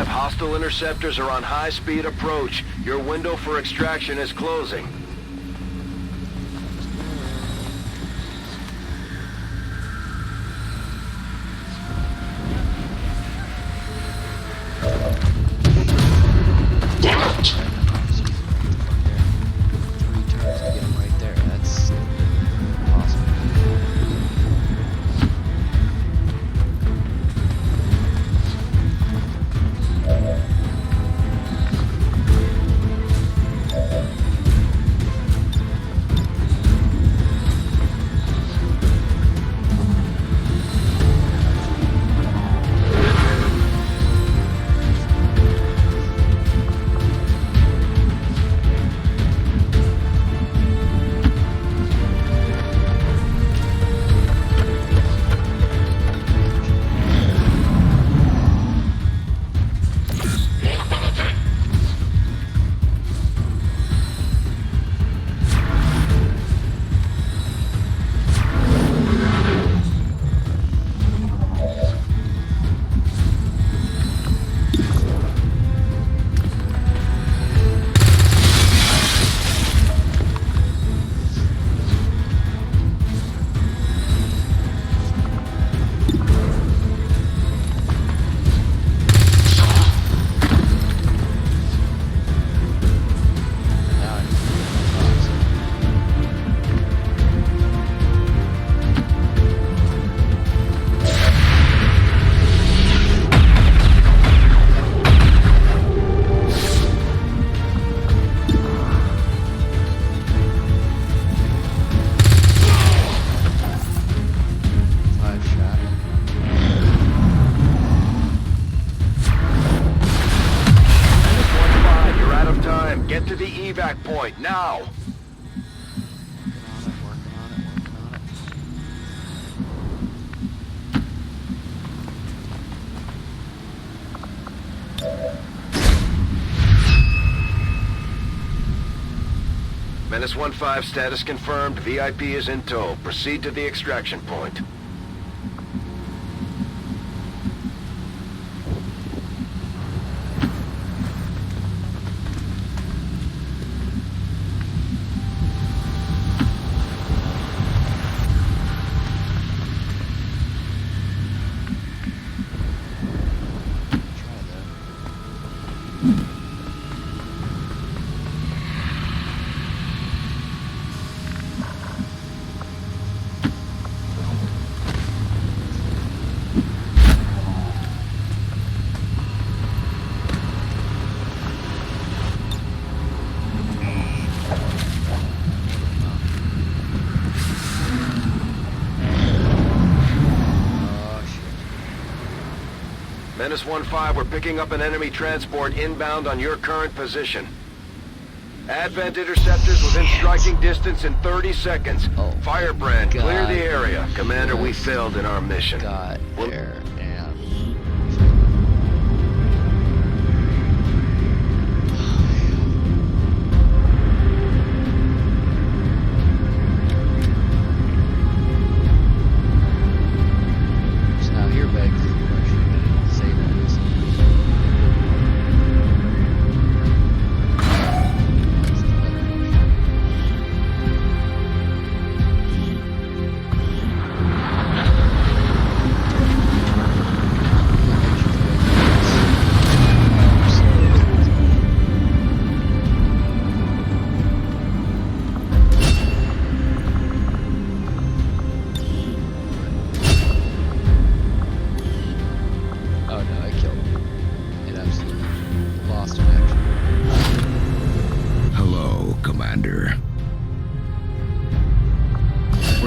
Hostile interceptors are on high-speed approach. Your window for extraction is closing. Get to the evac point, now! Menace 1-5, status confirmed. VIP is in tow. Proceed to the extraction point. Menace 1-5, we're picking up an enemy transport inbound on your current position. Advent interceptors within striking distance in 30 seconds. Oh, Firebrand, God. clear the area. Commander, we failed in our mission. Got there, and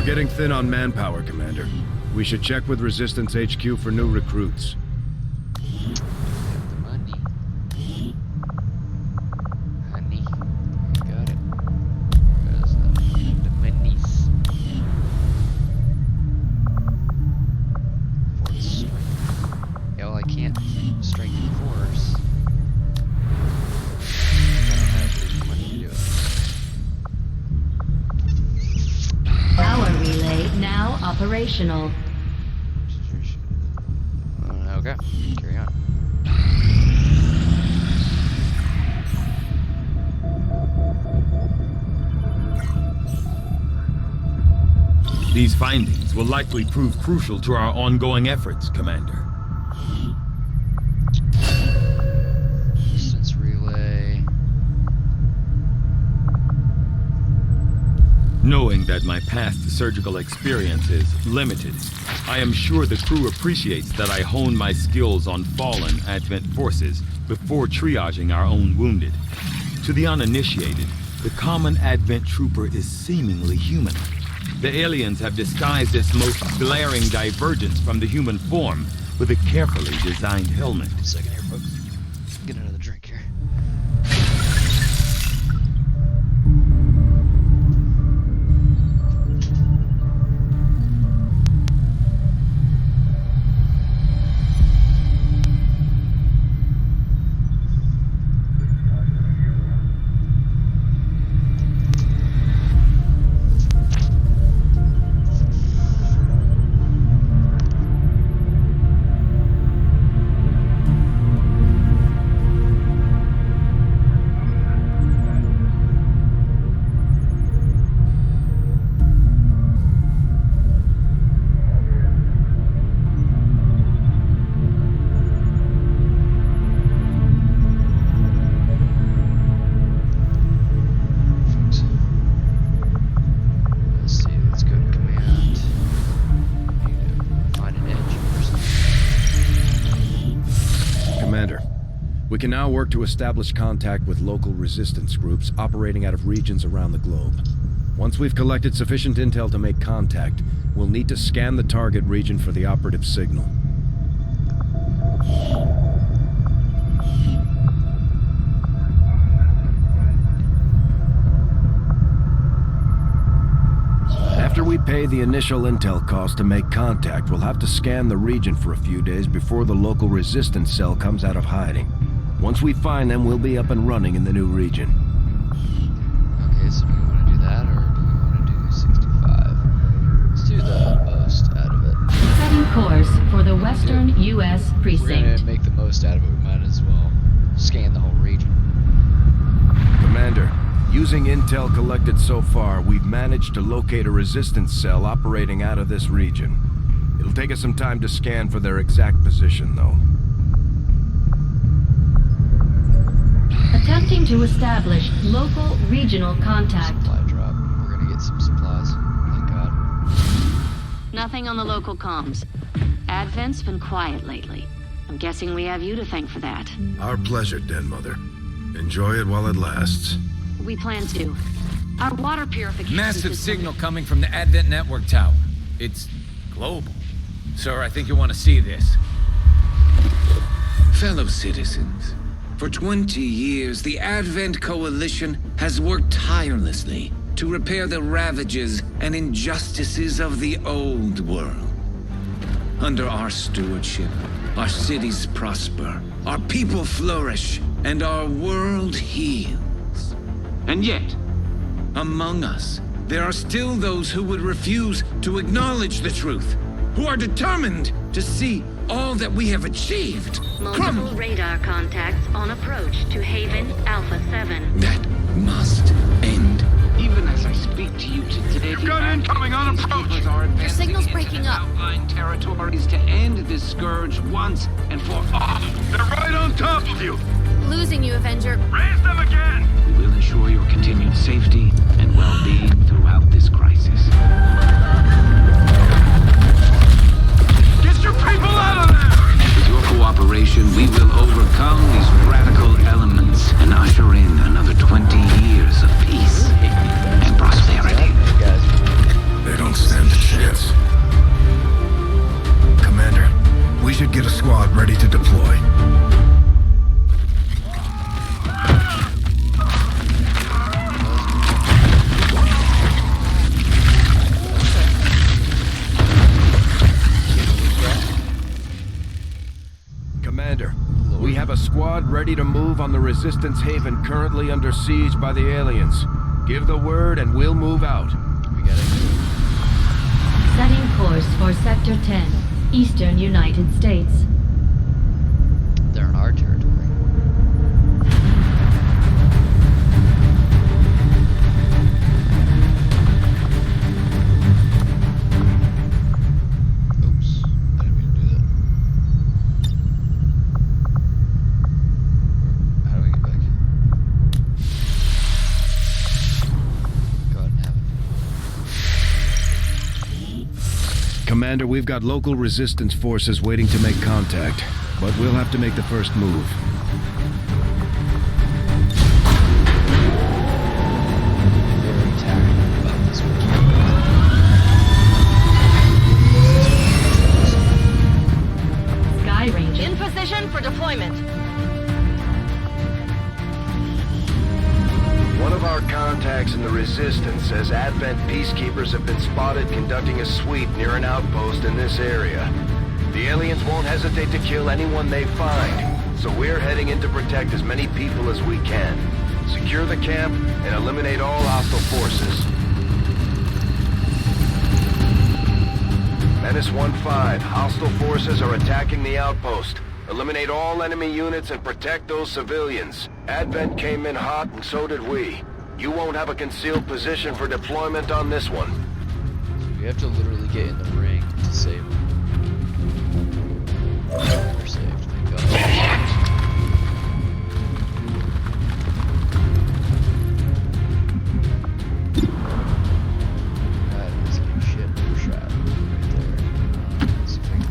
getting thin on manpower, Commander. We should check with Resistance HQ for new recruits. Operational. Okay, carry on. These findings will likely prove crucial to our ongoing efforts, Commander. Distance relay. Knowing that my past surgical experience is limited, I am sure the crew appreciates that I hone my skills on fallen Advent forces before triaging our own wounded. To the uninitiated, the common Advent trooper is seemingly human. The aliens have disguised its most glaring divergence from the human form with a carefully designed helmet. 1 second here, folks. Get another drink here. We can now work to establish contact with local resistance groups operating out of regions around the globe. Once we've collected sufficient intel to make contact, we'll need to scan the target region for the operative signal. After we pay the initial intel cost to make contact, we'll have to scan the region for a few days before the local resistance cell comes out of hiding. Once we find them, we'll be up and running in the new region. Okay, so do we want to do that, or do we want to do 65? Let's do the most out of it. Setting course for the Western U.S. precinct. We're going to make the most out of it. We might as well scan the whole region. Commander, using intel collected so far, we've managed to locate a resistance cell operating out of this region. It'll take us some time to scan for their exact position, though. Attempting to establish local regional contact. Supply drop. We're gonna get some supplies. Thank God. Nothing on the local comms. Advent's been quiet lately. I'm guessing we have you to thank for that. Our pleasure, Den Mother. Enjoy it while it lasts. We plan to. Our water purification Massive system- signal coming from the Advent Network Tower. It's global. Sir, I think you want to see this. Fellow citizens, for 20 years, the Advent Coalition has worked tirelessly to repair the ravages and injustices of the old world. Under our stewardship, our cities prosper, our people flourish, and our world heals. And yet, among us, there are still those who would refuse to acknowledge the truth, who are determined to see all that we have achieved Multiple radar contacts on approach to Haven Alpha 7. That must end. Even as I speak to you today, You've got incoming on approach. Your signal's breaking up. Outlying territories to end this scourge once and for all. They're right on top of you. Losing you, Avenger. Raise them again. We will ensure your continued safety and well-being throughout this crisis. Get your people out of there! With your cooperation, we will overcome these radical elements and usher in another 20 years of peace and prosperity. They don't stand ready to move on the Resistance Haven currently under siege by the aliens. Give the word and we'll move out. We gotta do it. Setting course for Sector 10, Eastern United States. They're in our territory. Oops, I didn't mean to do that. How do we get back? Go ahead and have it. Commander, we've got local resistance forces waiting to make contact, but we'll have to make the first move. Very tired about this one. Sky Ranger. In position for deployment. One of our contacts in the Resistance says Advent peacekeepers have been spotted conducting a sweep near an outpost in this area. The aliens won't hesitate to kill anyone they find, so we're heading in to protect as many people as we can. Secure the camp and eliminate all hostile forces. Menace 1-5, hostile forces are attacking the outpost. Eliminate all enemy units and protect those civilians. Advent came in hot and so did we. You won't have a concealed position for deployment on this one. We have to literally get in the ring to save them. We're saved, thank God. That is a shit shot right there. Let's see if I can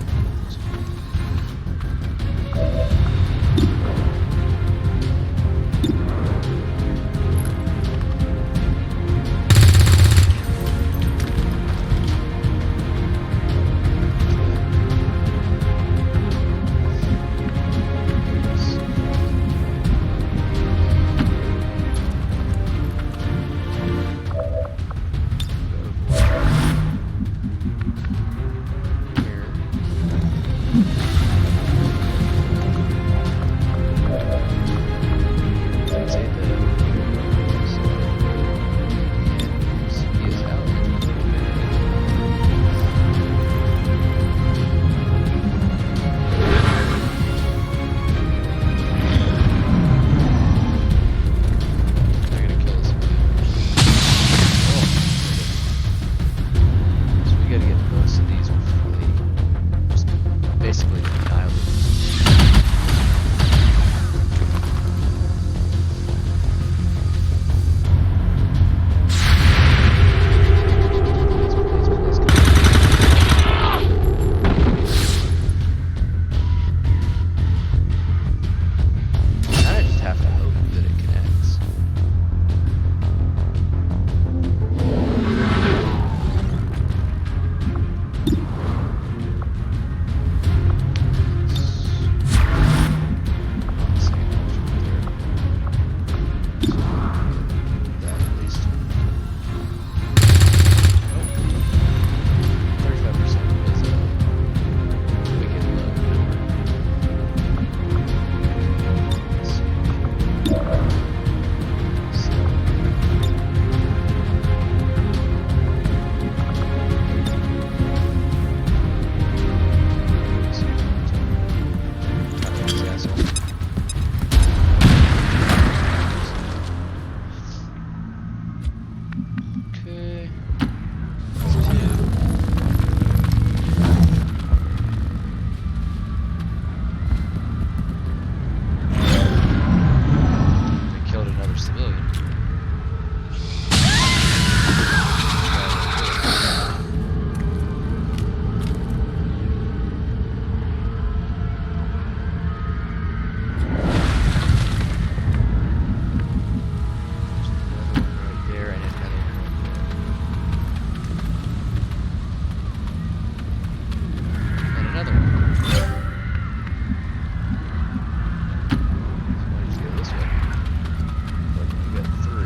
got 3.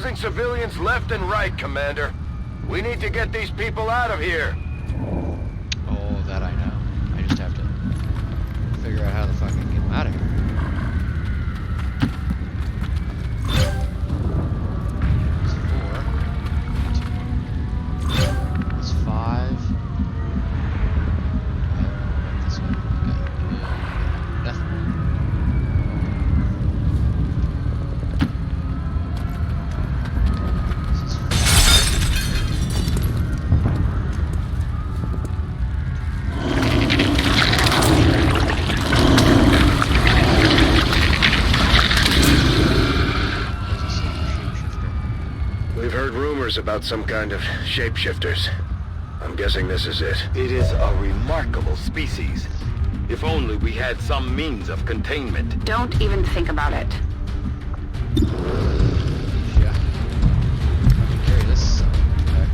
losing civilians left and right, Commander. We need to get these people out of here. Oh, that I know. I just have to figure out how the fuck I can get them out of here. It's 4. It's 5. This one. Okay. Nothing. This is 5. We've heard rumors about some kind of shapeshifters. I'm guessing this is it. It is a remarkable species. If only we had some means of containment. Don't even think about it. Yeah. Carry this. Okay.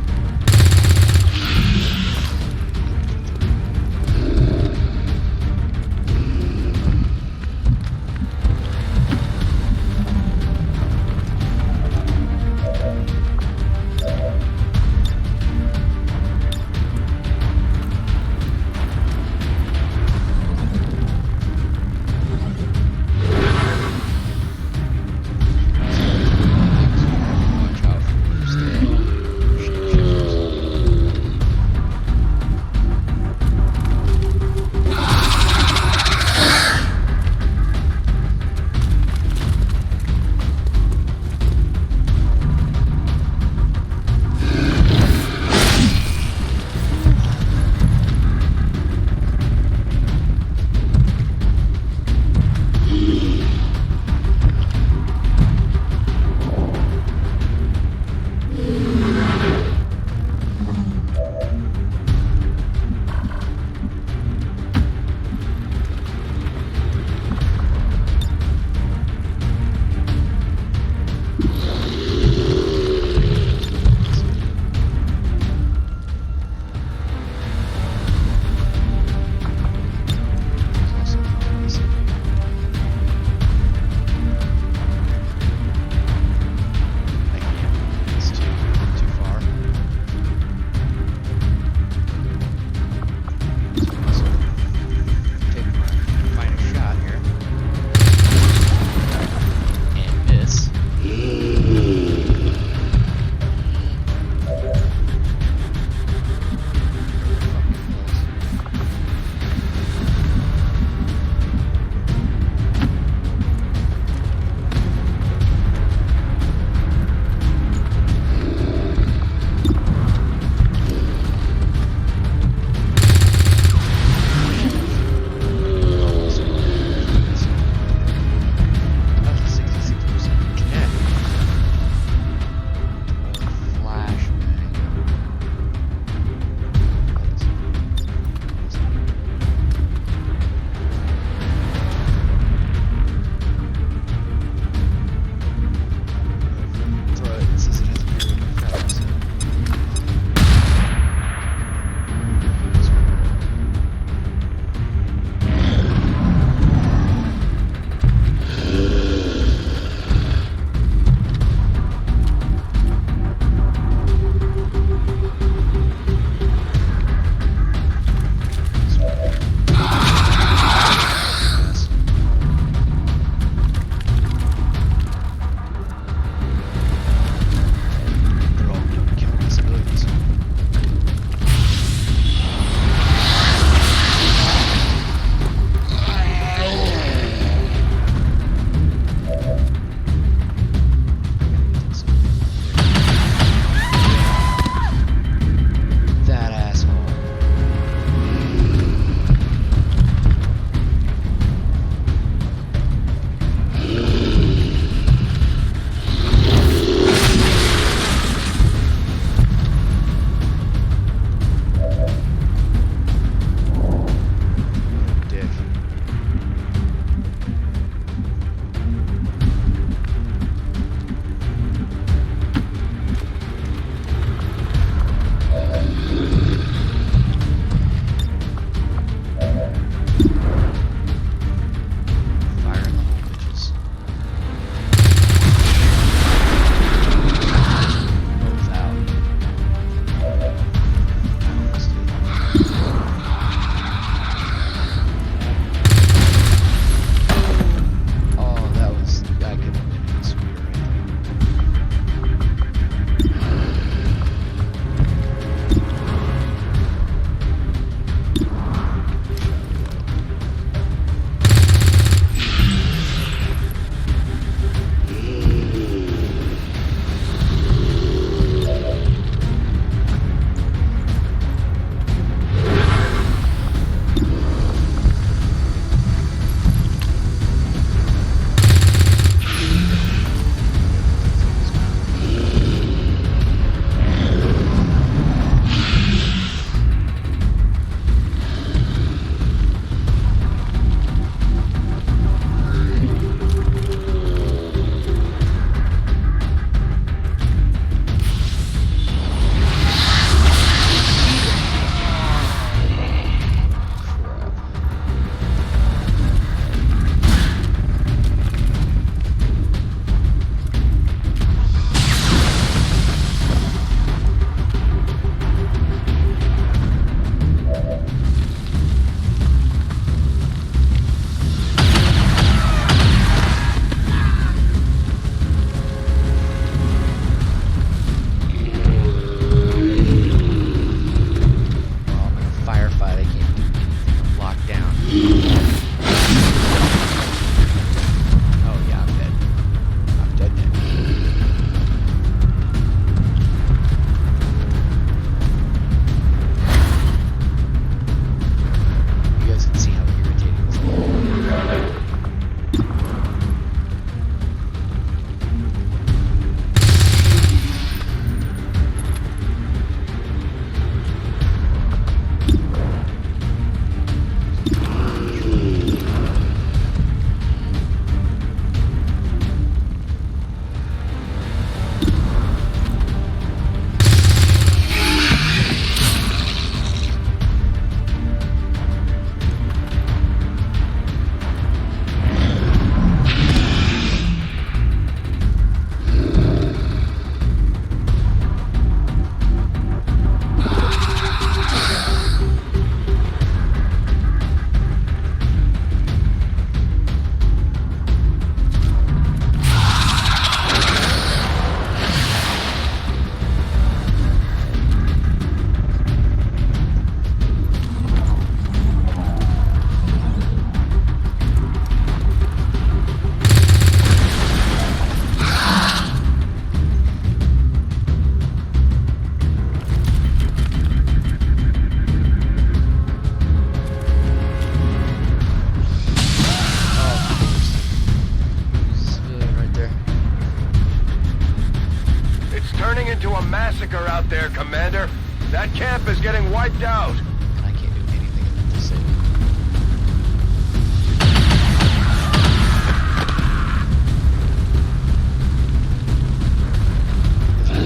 massacre out there, Commander. That camp is getting wiped out. I can't do anything to save it.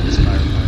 This firefighter.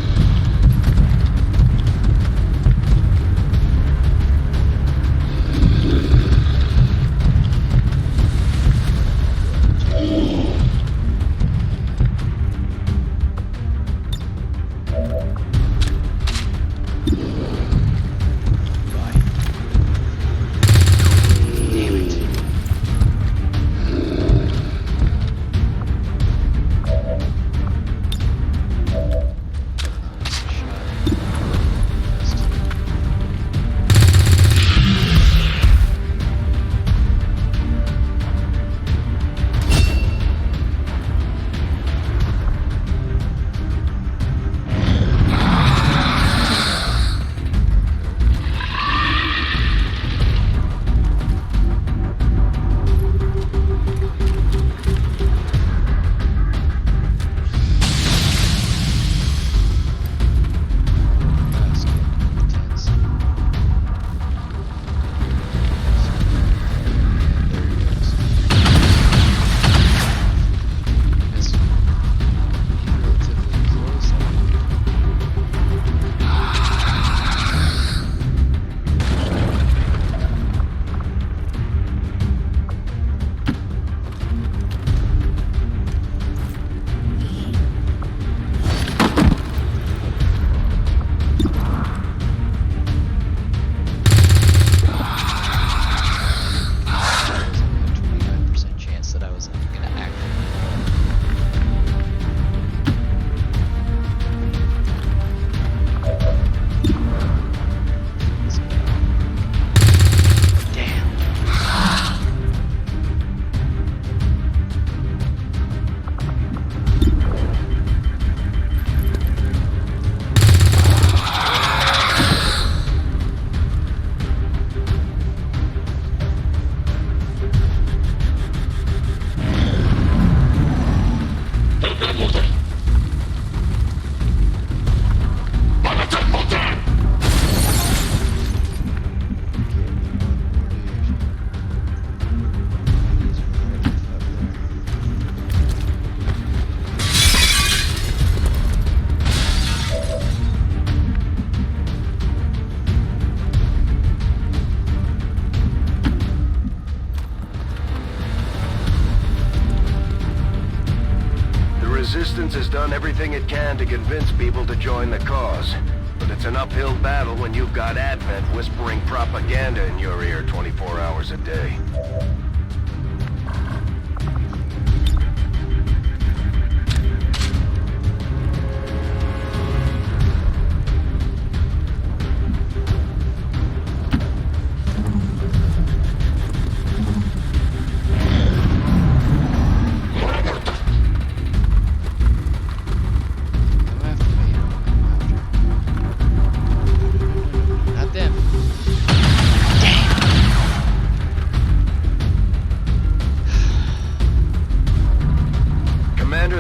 Resistance has done everything it can to convince people to join the cause. But it's an uphill battle when you've got Advent whispering propaganda in your ear 24 hours a day.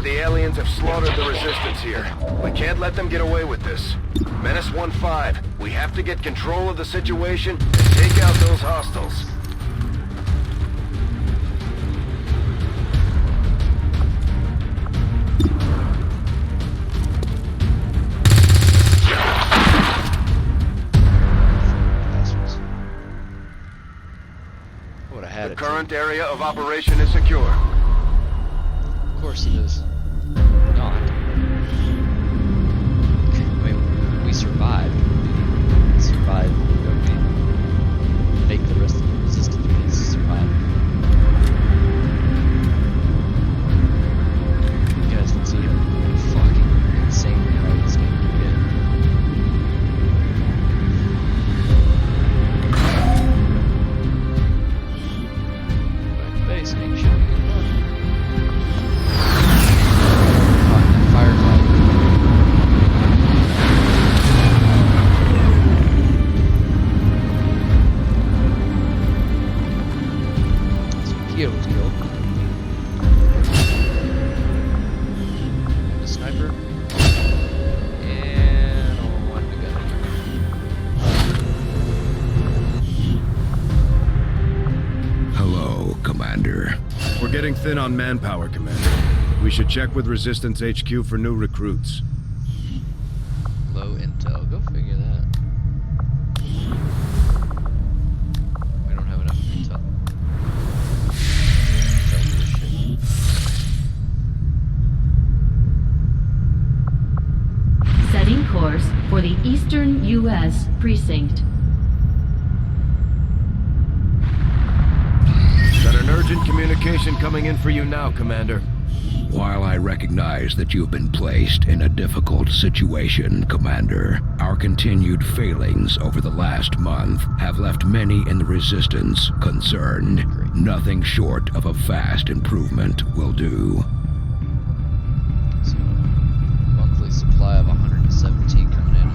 The aliens have slaughtered the resistance here. We can't let them get away with this. Menace 1-5, we have to get control of the situation and take out those hostiles. The current area of operation is secure. Of course it is. Not. I mean, we survived. We survived. We make the rest of the resistance units survive. You guys can see how fucking insanely hard this game can get. But base ain't shit. Let's go. A sniper. And We're getting thin on manpower, Commander. We should check with Resistance HQ for new recruits. Low intel. Go figure that. We don't have enough intel. Setting course for the Eastern U.S. Precinct. Got an urgent communication coming in for you now, Commander. While I recognize that you've been placed in a difficult situation, Commander, our continued failings over the last month have left many in the Resistance concerned. Nothing short of a fast improvement will do. So, monthly supply of 117 coming in.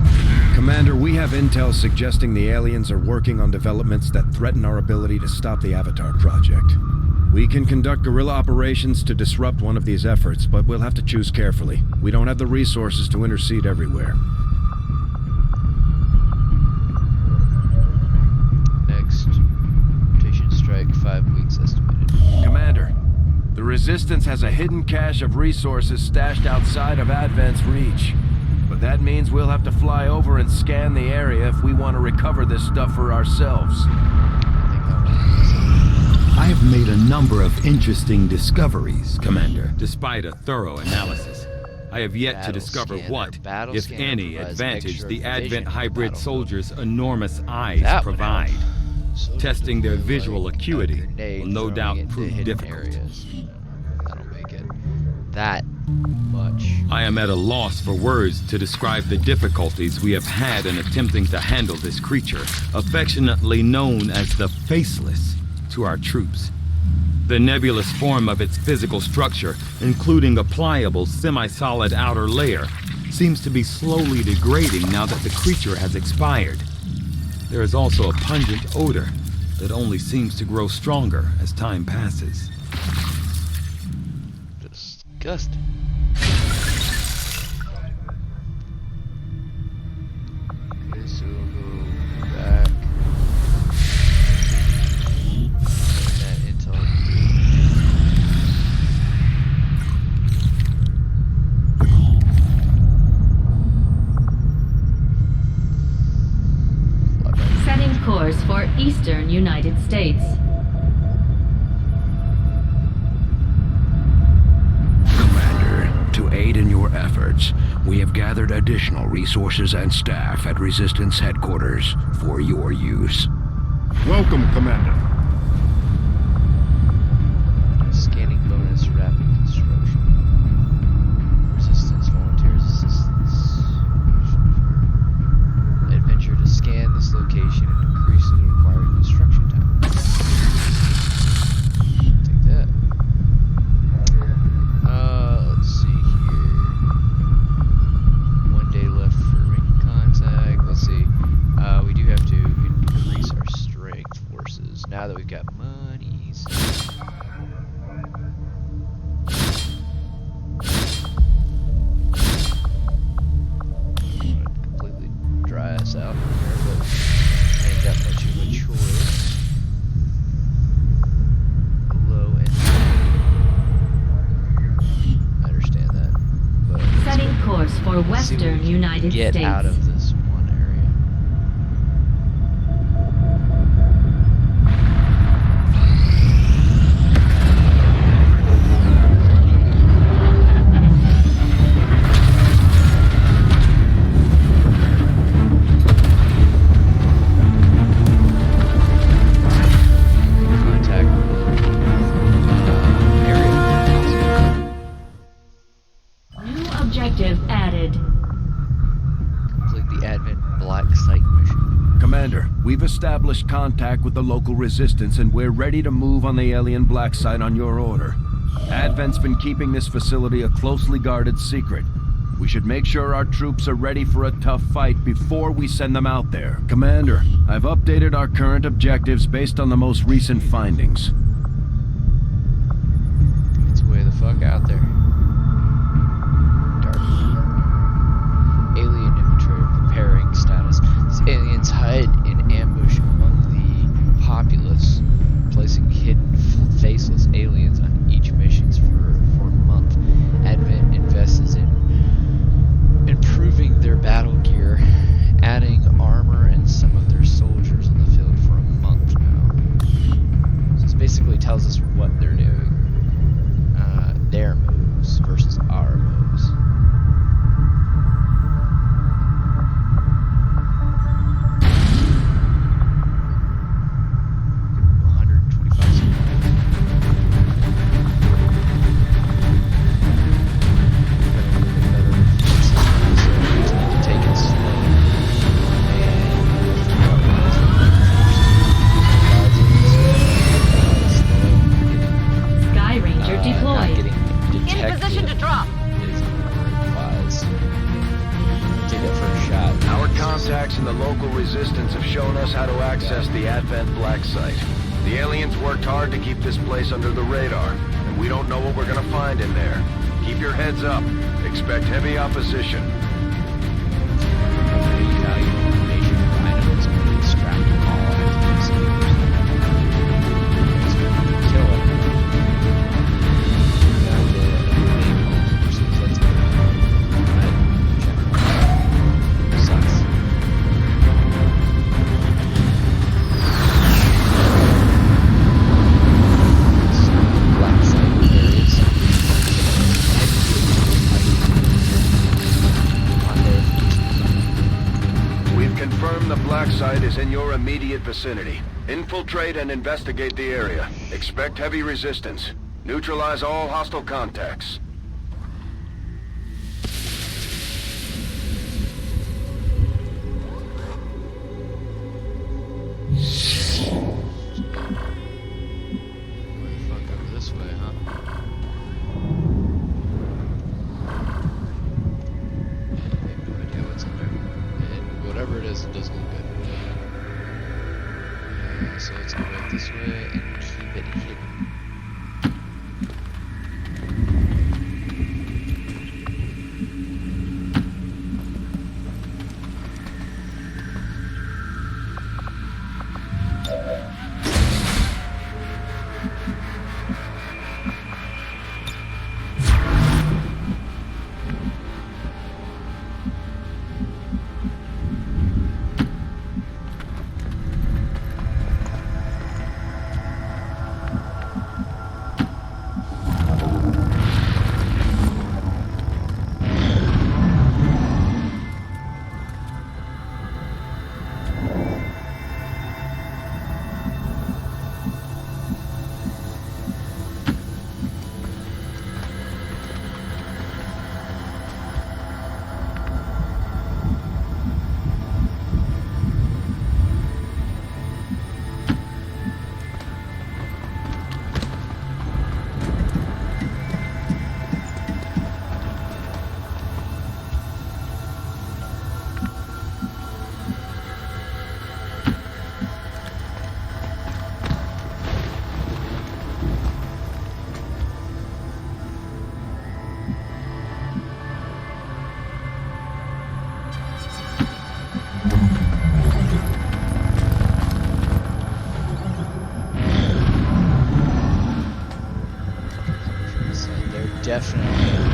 Commander, we have intel suggesting the aliens are working on developments that threaten our ability to stop the Avatar project. We can conduct guerrilla operations to disrupt one of these efforts, but we'll have to choose carefully. We don't have the resources to intercede everywhere. Next, rotation strike, 5 weeks estimated. Commander, the Resistance has a hidden cache of resources stashed outside of Advent's reach. But that means we'll have to fly over and scan the area if we want to recover this stuff for ourselves. I have made a number of interesting discoveries, Commander. Despite a thorough analysis, I have yet to discover what, if any, advantage the Advent hybrid soldiers' enormous eyes provide. Testing their visual acuity will no doubt prove difficult. That'll make it that much. I am at a loss for words to describe the difficulties we have had in attempting to handle this creature, affectionately known as the Faceless, to our troops. The nebulous form of its physical structure, including a pliable, semi-solid outer layer, seems to be slowly degrading now that the creature has expired. There is also a pungent odor that only seems to grow stronger as time passes. Disgusting. Okay, so we'll go back. That intel. Setting course for Eastern United States. To aid in your efforts, we have gathered additional resources and staff at Resistance headquarters for your use. Welcome, Commander. Scanning bonus, rapid construction. Resistance volunteers assistance. Adventure to scan this location and increase the required construction time. Take that. Let's see here. 1 day left for making contact. Let's see. We do have to increase our strength forces now that we've got monies. Completely dry us out here, but ain't that much of a choice. Low and I understand that. But Setting course for Western United get States. out of this one area. Contact area. New objective added. Complete the Advent Black Site mission. Commander, we've established contact with the local Resistance and we're ready to move on the alien black site on your order. Advent's been keeping this facility a closely guarded secret. We should make sure our troops are ready for a tough fight before we send them out there. Commander, I've updated our current objectives based on the most recent findings. It's way the fuck out there. Dark. Alien infantry preparing status. These aliens hide in ambush among the populace, placing hidden faceless aliens contacts in the local resistance have shown us how to access the Advent Black Site. The aliens worked hard to keep this place under the radar, and we don't know what we're gonna find in there. Keep your heads up. Expect heavy opposition. Site is in your immediate vicinity. Infiltrate and investigate the area. Expect heavy resistance. Neutralize all hostile contacts. This way, huh? I have no idea what's in there. And whatever it is, it doesn't look good. So let's go right this way and keep it hidden. Definitely.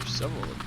Several of them.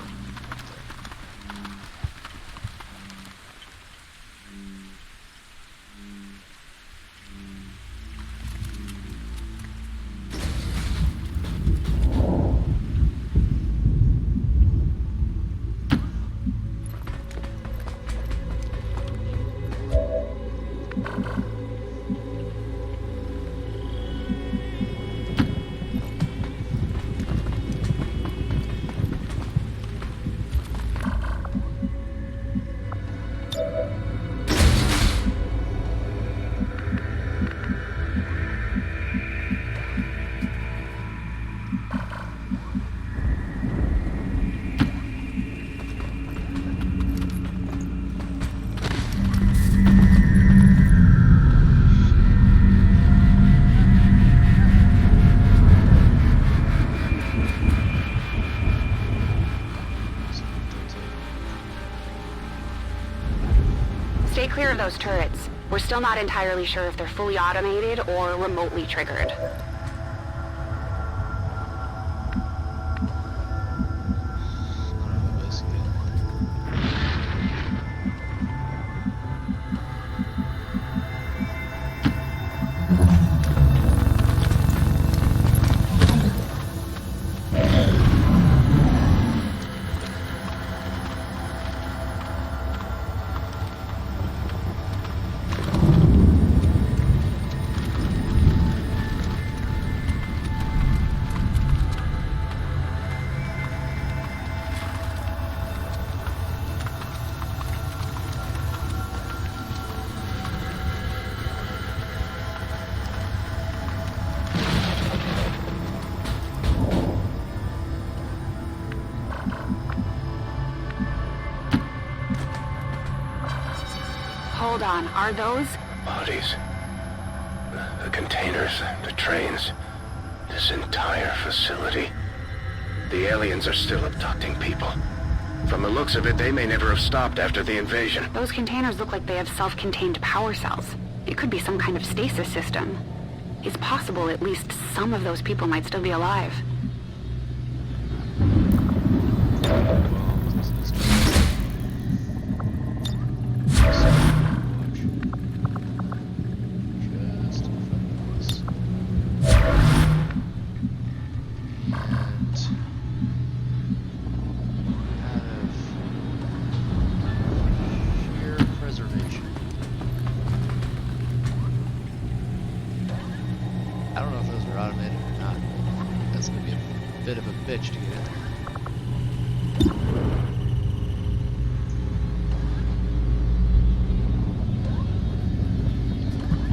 still not entirely sure if they're fully automated or remotely triggered. Hold on, are those? Bodies. The containers, the trains, this entire facility. The aliens are still abducting people. From the looks of it, they may never have stopped after the invasion. Those containers look like they have self-contained power cells. It could be some kind of stasis system. It's possible at least some of those people might still be alive. Bit of a bitch to get in there.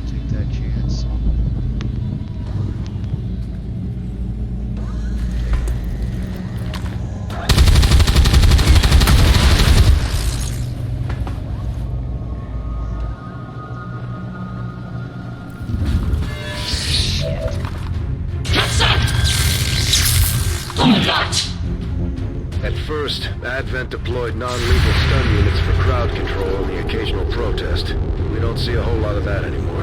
Take that chance. At first, Advent deployed non-lethal stun units for crowd control and the occasional protest. We don't see a whole lot of that anymore.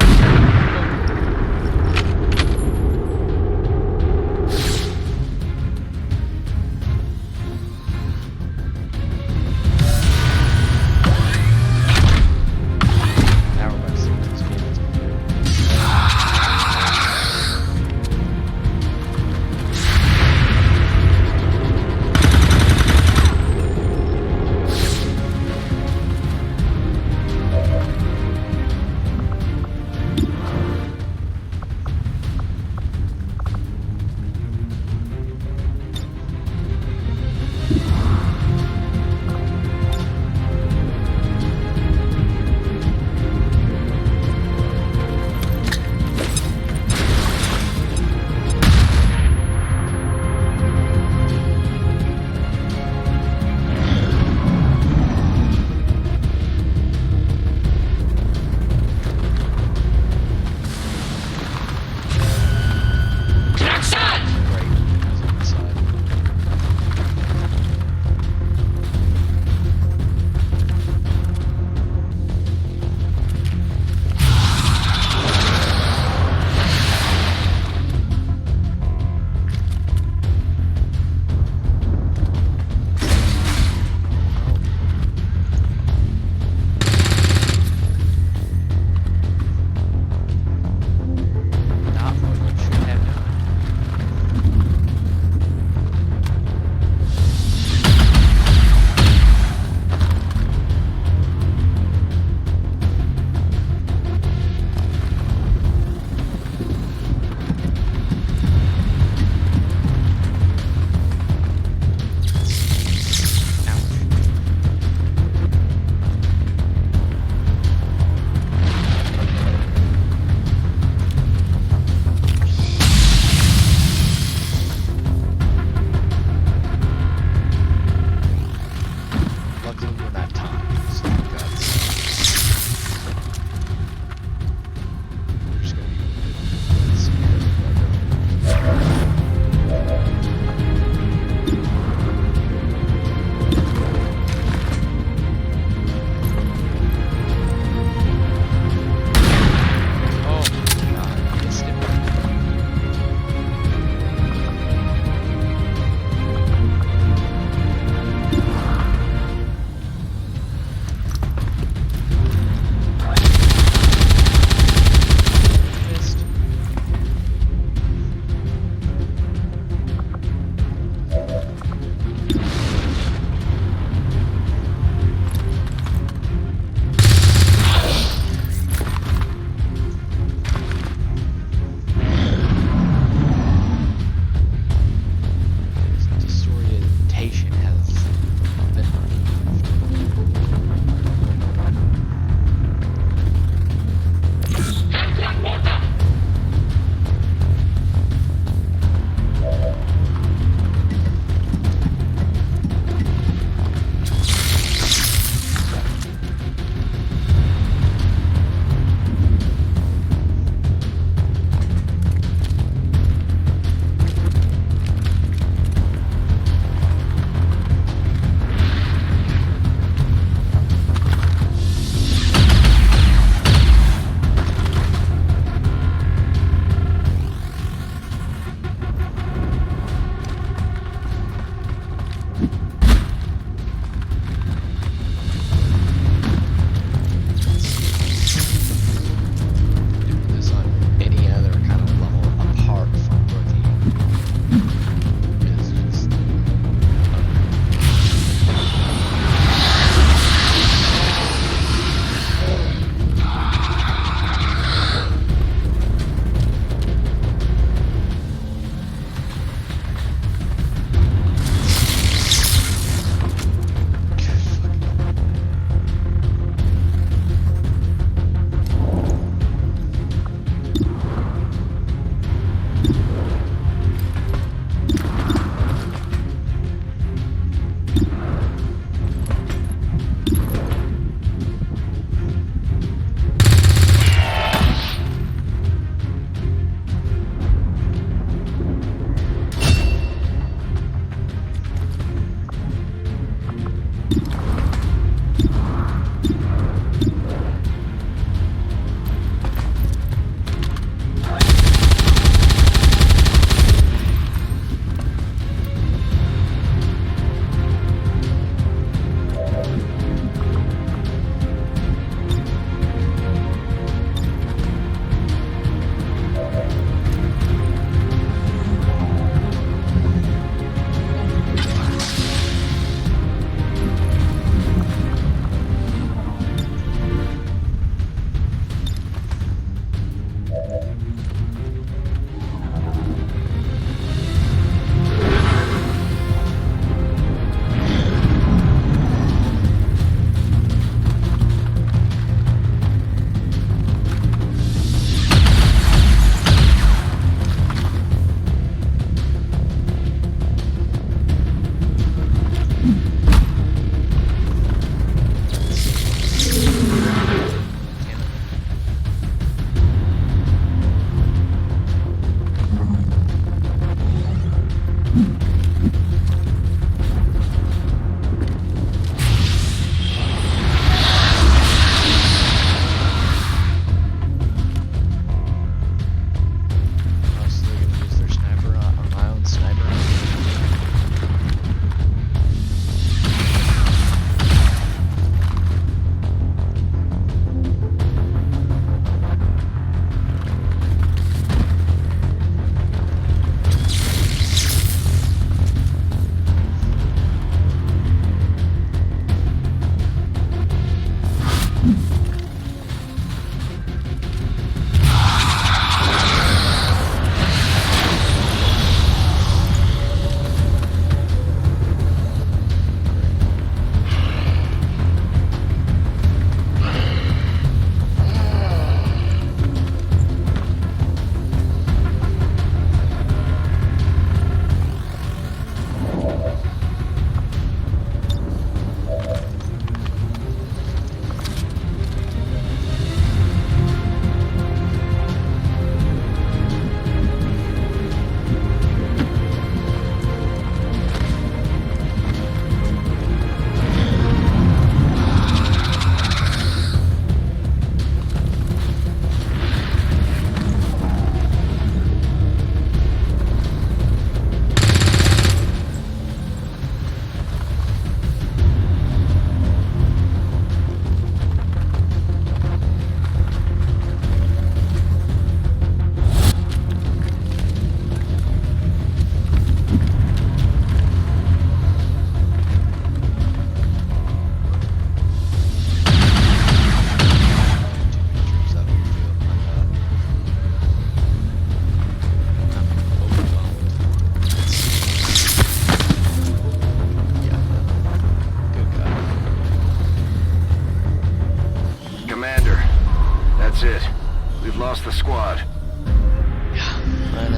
I know.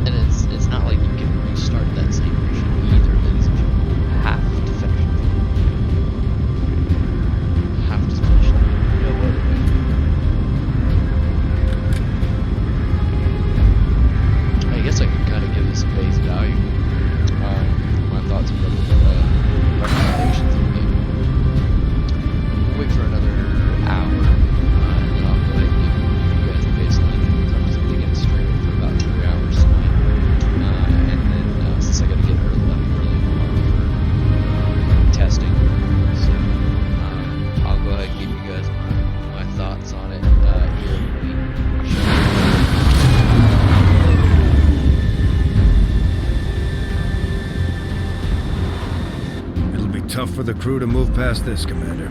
And it's not like you can restart that same mission either, ladies and gentlemen. You have to finish it. You have to finish it. No other way. I guess I can kind of give this a base value. My thoughts and recommendations of the game. We'll wait for another hour, and then I'll go ahead and give you guys a baseline. I'm just going to get streaming for about 3 hours tonight. And then, since I got to get up early tomorrow for testing, so I'll go ahead and give you guys my thoughts on it here when we show Tough for the crew to move past this, Commander.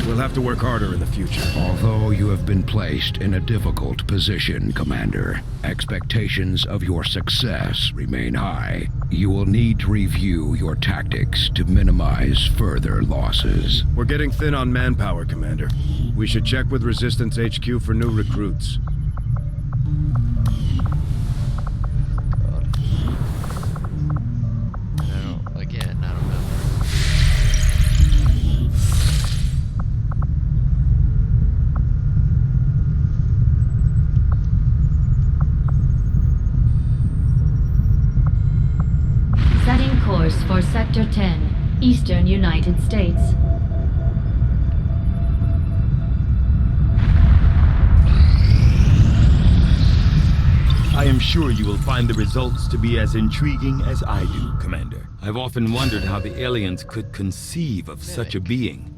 We'll have to work harder in the future. Although you have been placed in a difficult position, Commander, expectations of your success remain high. You will need to review your tactics to minimize further losses. We're getting thin on manpower, Commander. We should check with Resistance HQ for new recruits. For Sector 10, Eastern United States. I am sure you will find the results to be as intriguing as I do, Commander. I've often wondered how the aliens could conceive of such a being.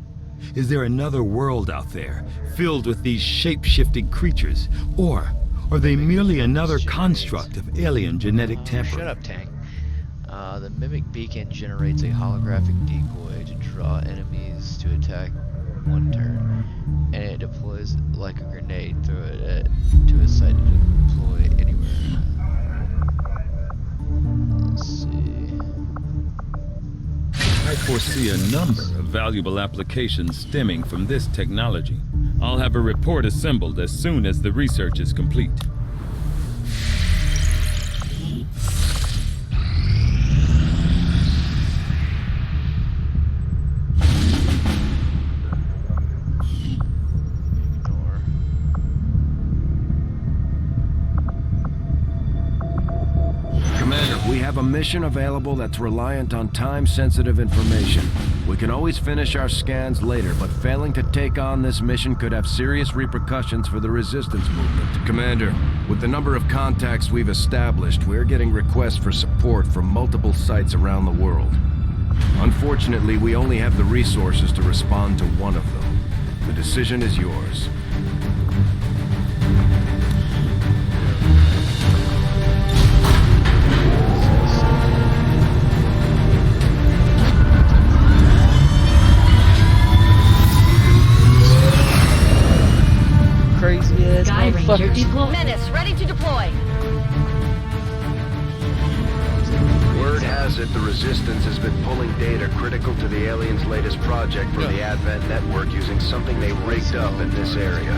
Is there another world out there, filled with these shape-shifting creatures? Or are they merely another construct of alien genetic tampering? Shut up, Tank. The Mimic Beacon generates a holographic decoy to draw enemies to attack one turn, and it deploys like a grenade. Throw it to a site to deploy anywhere. Let's see. I foresee a number of valuable applications stemming from this technology. I'll have a report assembled as soon as the research is complete. We have a mission available that's reliant on time-sensitive information. We can always finish our scans later, but failing to take on this mission could have serious repercussions for the Resistance movement. Commander, with the number of contacts we've established, we're getting requests for support from multiple sites around the world. Unfortunately, we only have the resources to respond to one of them. The decision is yours. Crazy ass motherfuckers. Menace, ready to deploy. Word has it the Resistance has been pulling data critical to the aliens' latest project for the Advent network using something they rigged up in this area.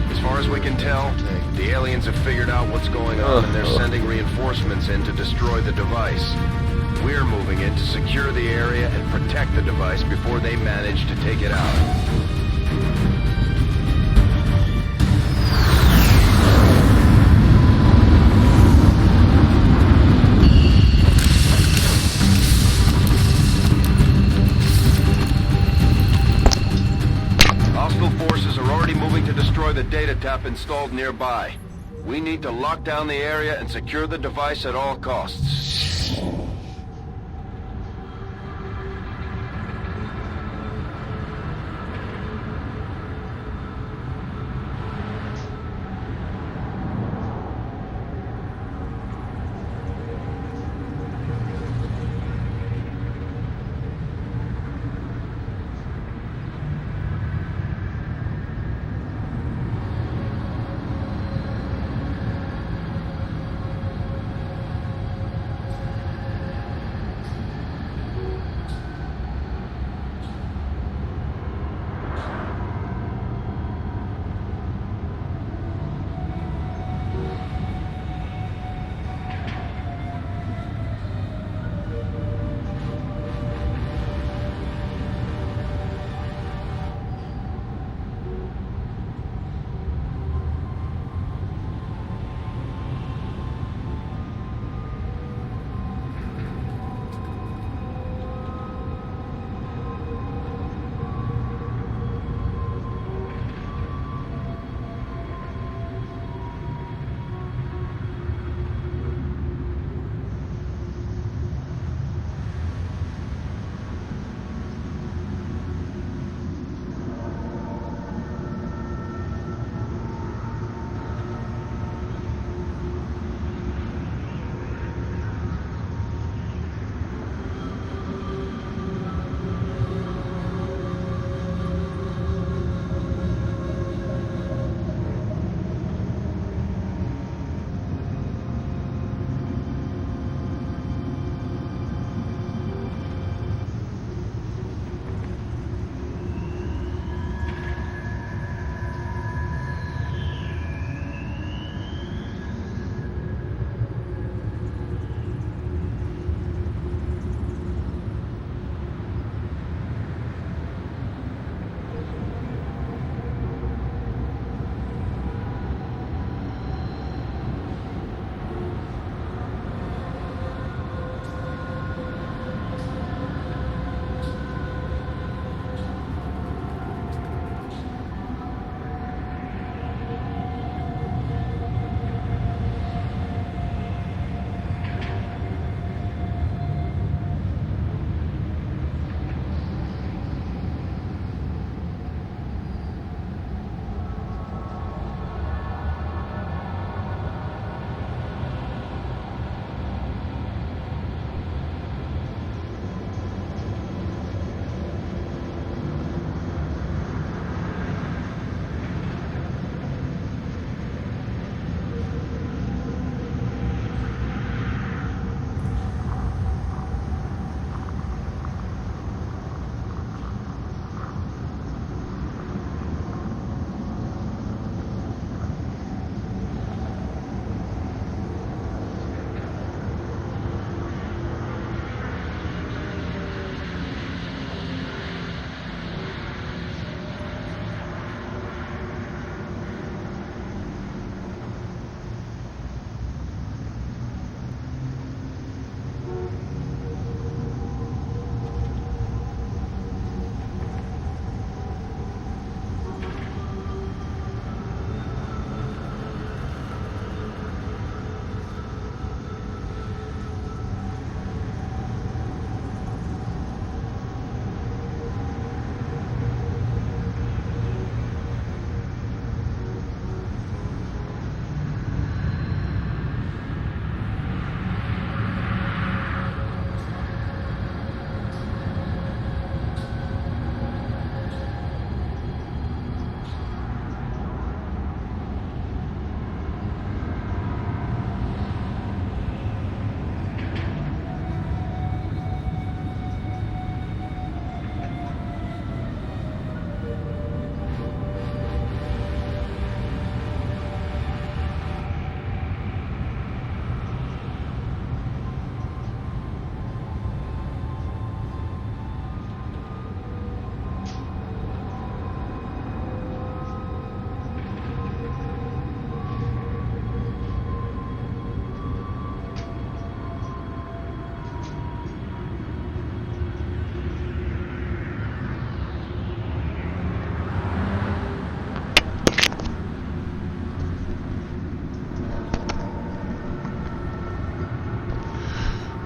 As far as we can tell, the aliens have figured out what's going on and they're sending reinforcements in to destroy the device. We're moving in to secure the area and protect the device before they manage to take it out. The data tap installed nearby. We need to lock down the area and secure the device at all costs.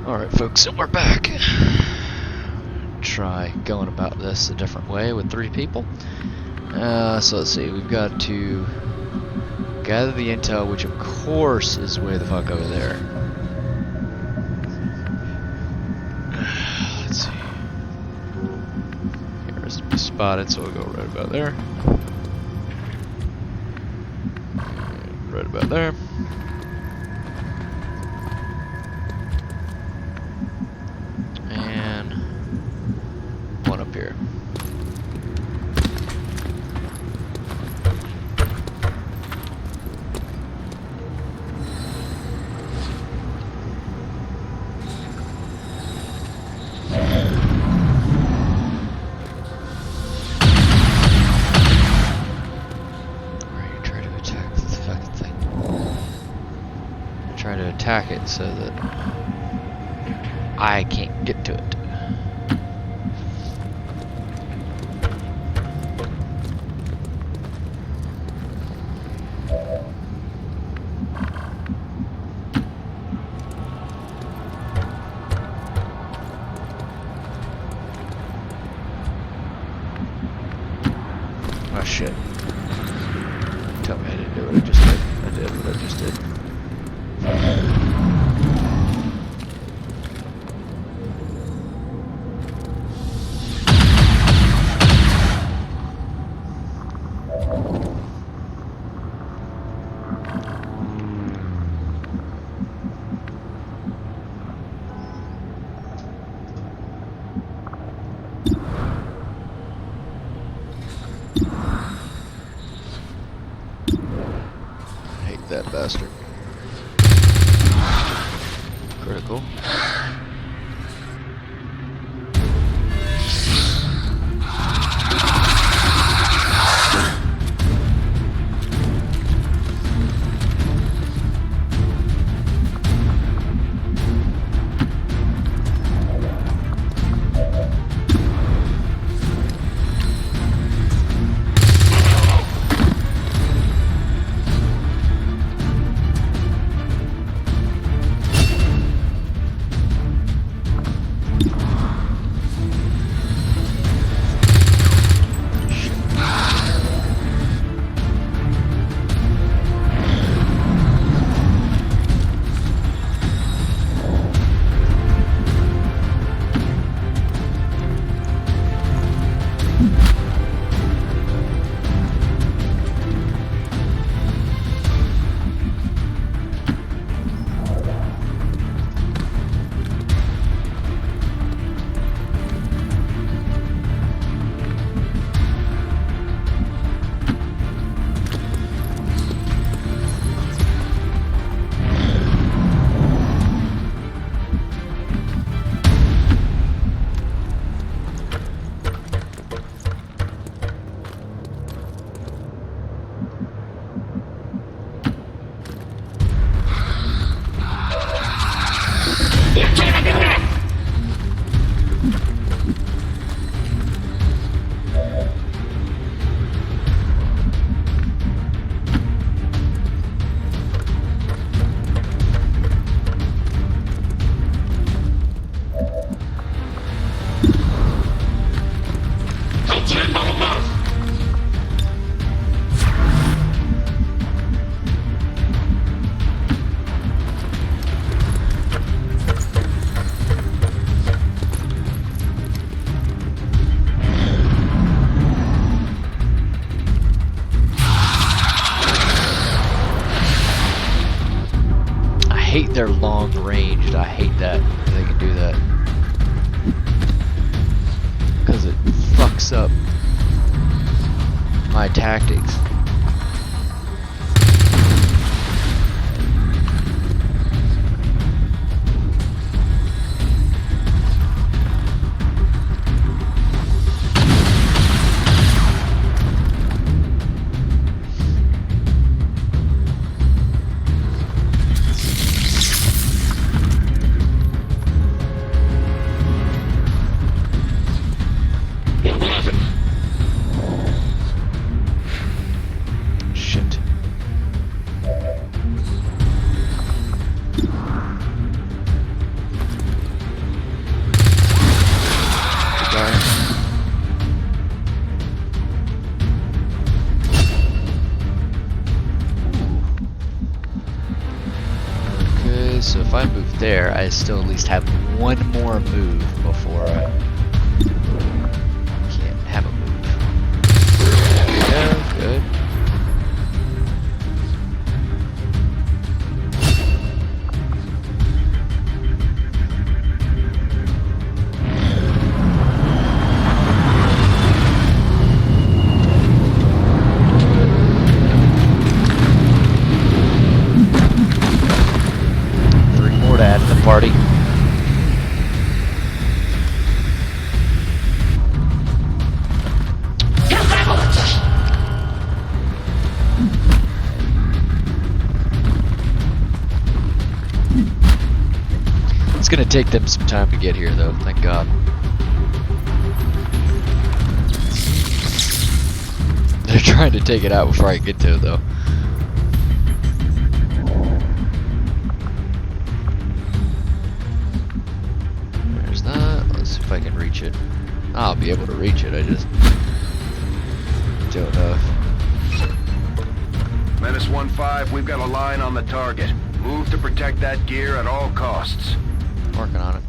Alright folks, so we're back. Try going about this a different way with 3 people. So let's see, we've got to gather the intel, which of course is way the fuck over there. Let's see. Here's to be spotted, so we'll go right about there. And right about there. And one up here. Try to attack it so that I can't get to it. Oh shit. Tell me I didn't do what I just did. I did what I just did. Hate that bastard. Critical. They're long ranged. I hate that they can do that because it fucks up my tactics. so if I move there, I still at least have one more move before I can't have a move. There we go, good. Party. It's gonna take them some time to get here though, thank God. They're trying to take it out before I get to it though. If I can reach it. I'll be able to reach it, I just don't know. Menace 1-5, we've got a line on the target. Move to protect that gear at all costs. Working on it.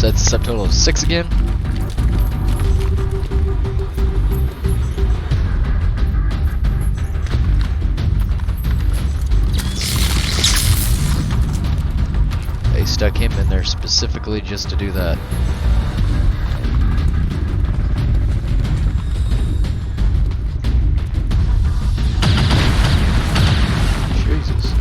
That's a subtotal of 6 again. They stuck him in there specifically just to do that. Jesus.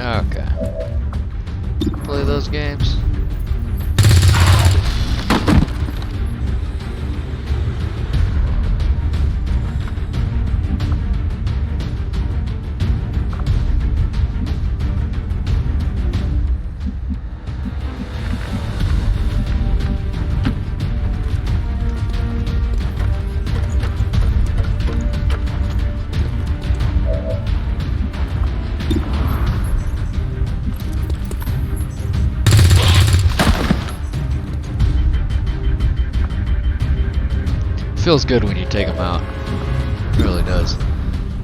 Okay. Play those games. Feels good when you take them out. It really does.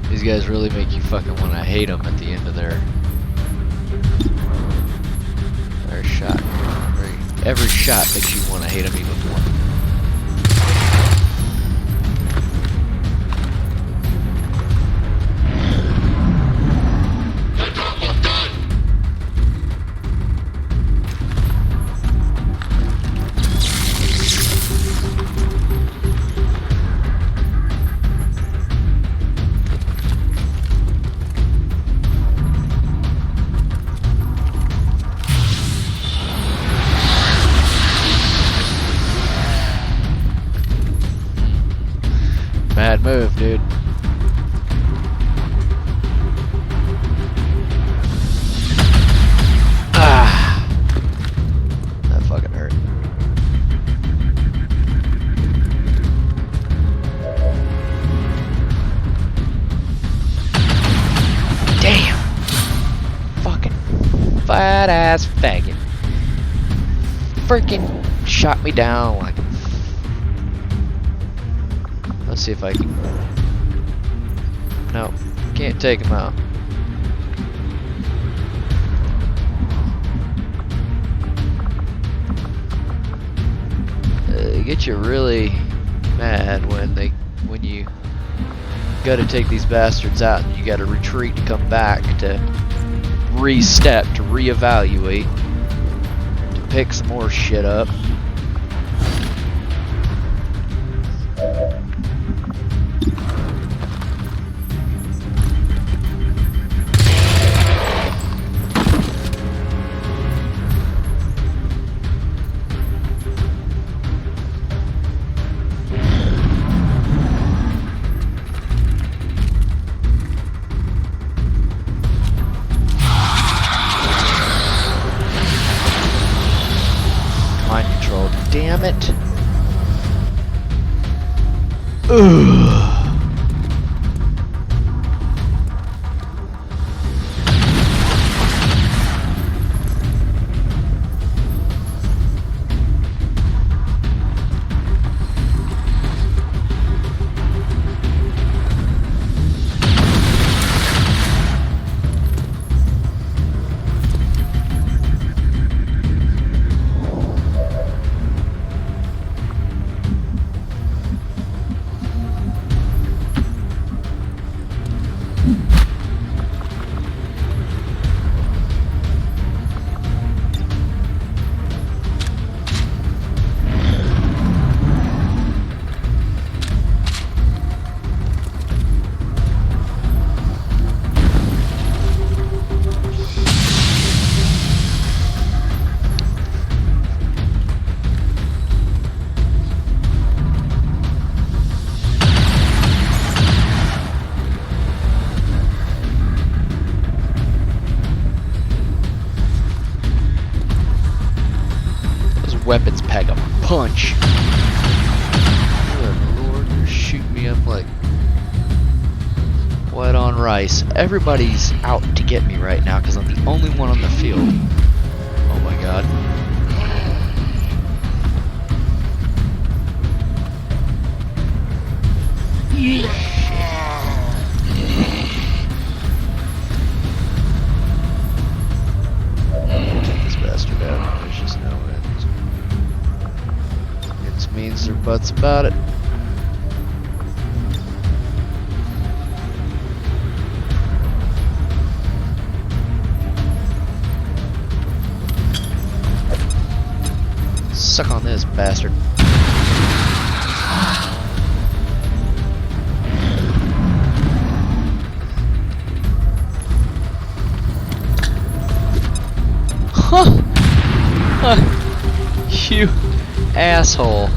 These guys really make you fucking want to hate them at the end of their shot. Every shot makes you want to hate them even more. Bad move, dude. Ah, that fucking hurt. Damn. Fucking fat ass faggot. Freaking shot me down like. Let's see if I can. No, can't take him out. It gets you really mad when you gotta take these bastards out and you gotta retreat to come back to re-step, to reevaluate, to pick some more shit up. Ugh. Weapons pack a punch. Good lord, you're shooting me up like wet on rice. Everybody's out to get me right now because I'm the only one on the field. Oh my god. Take this bastard out. There's just no way. It's means or buts about it. Suck on this, bastard. Huh. You asshole.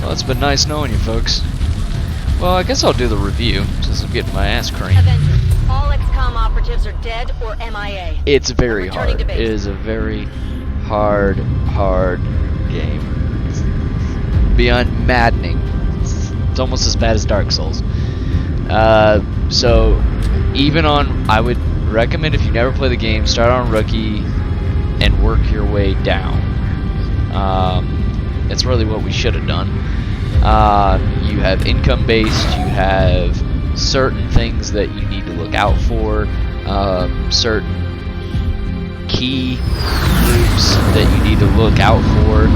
Well, it's been nice knowing you folks. Well, I guess I'll do the review since I'm getting my ass creamed. Avenger, all Xcom operatives are dead or MIA. It's very hard. It is a very hard game. It's beyond maddening. It's almost as bad as Dark Souls. So, even on, I would recommend if you never play the game, start on Rookie and work your way down. It's really what we should have done. You have income based, you have certain things that you need to look out for, certain key loops that you need to look out for,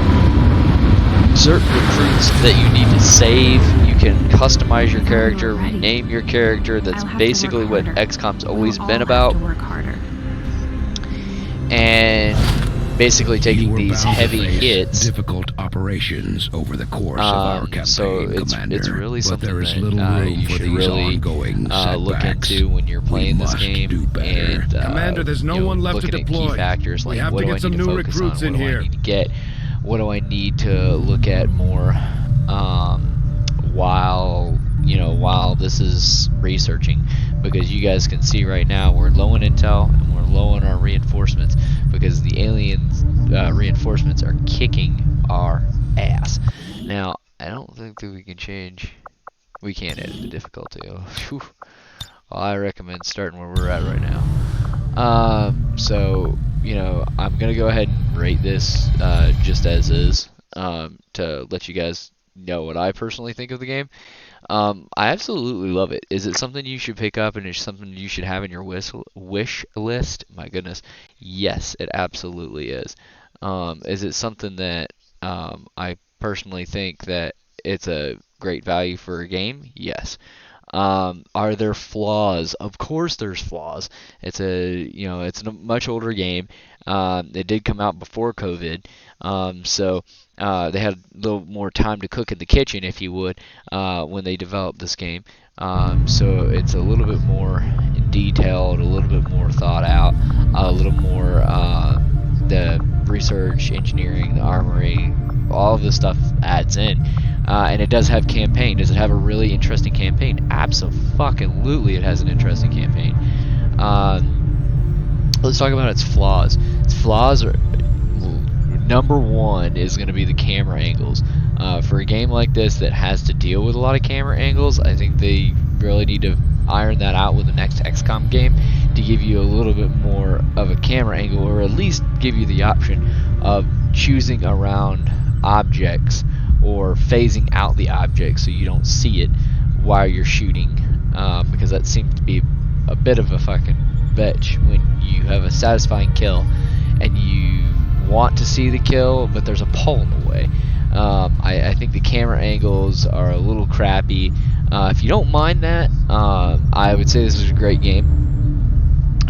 certain recruits that you need to save. You can customize your character, rename your character. That's basically what XCOM's always been about. And basically taking these heavy hits. Difficult operations over the course of our campaign, so it's Commander, really something but there is that little room you for should these really ongoing look setbacks. into when you're playing this game. Do better. And, Commander, there's no one left to looking at deploy. key factors like We have what to do get I some need to new focus recruits on, in what do here. I need to get, what do I need to look at more while this is researching, because you guys can see right now we're low on intel and we're low on our reinforcements because the aliens reinforcements are kicking our ass. Now I don't think that we can change. We can't edit the difficulty. Oh, well, I recommend starting where we're at right now. So I'm gonna go ahead and rate this just as is, to let you guys know what I personally think of the game. I absolutely love it. Is it something you should pick up and it's something you should have in your wish list? My goodness, yes, it absolutely is. Is it something that I personally think that it's a great value for a game? Yes. Are there flaws? Of course there's flaws. It's a much older game. It did come out before COVID, so they had a little more time to cook in the kitchen, if you would, when they developed this game. So it's a little bit more detailed, a little bit more thought out, a little more the research, engineering, the armory, all of this stuff adds in. And it does have campaign. Does it have a really interesting campaign? Absolutely, it has an interesting campaign. Let's talk about its flaws. Its flaws are, number one is going to be the camera angles. For a game like this that has to deal with a lot of camera angles, I think they really need to iron that out with the next XCOM game to give you a little bit more of a camera angle, or at least give you the option of choosing around objects or phasing out the object so you don't see it while you're shooting, because that seems to be a bit of a fucking bitch when you have a satisfying kill and you want to see the kill but there's a pole in the way. I think the camera angles are a little crappy. If you don't mind that, I would say this is a great game.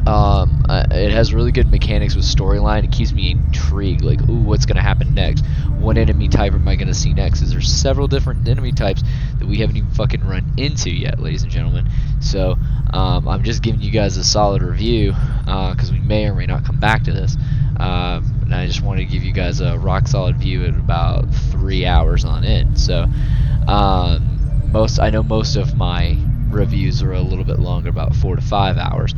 It has really good mechanics with storyline. It keeps me intrigued, like, ooh, what's going to happen next? What enemy type am I going to see next? Is there several different enemy types that we haven't even fucking run into yet, ladies and gentlemen? So, I'm just giving you guys a solid review, because we may or may not come back to this. And I just wanted to give you guys a rock solid view at about 3 hours on it. So, I know most of my reviews are a little bit longer, about 4 to 5 hours.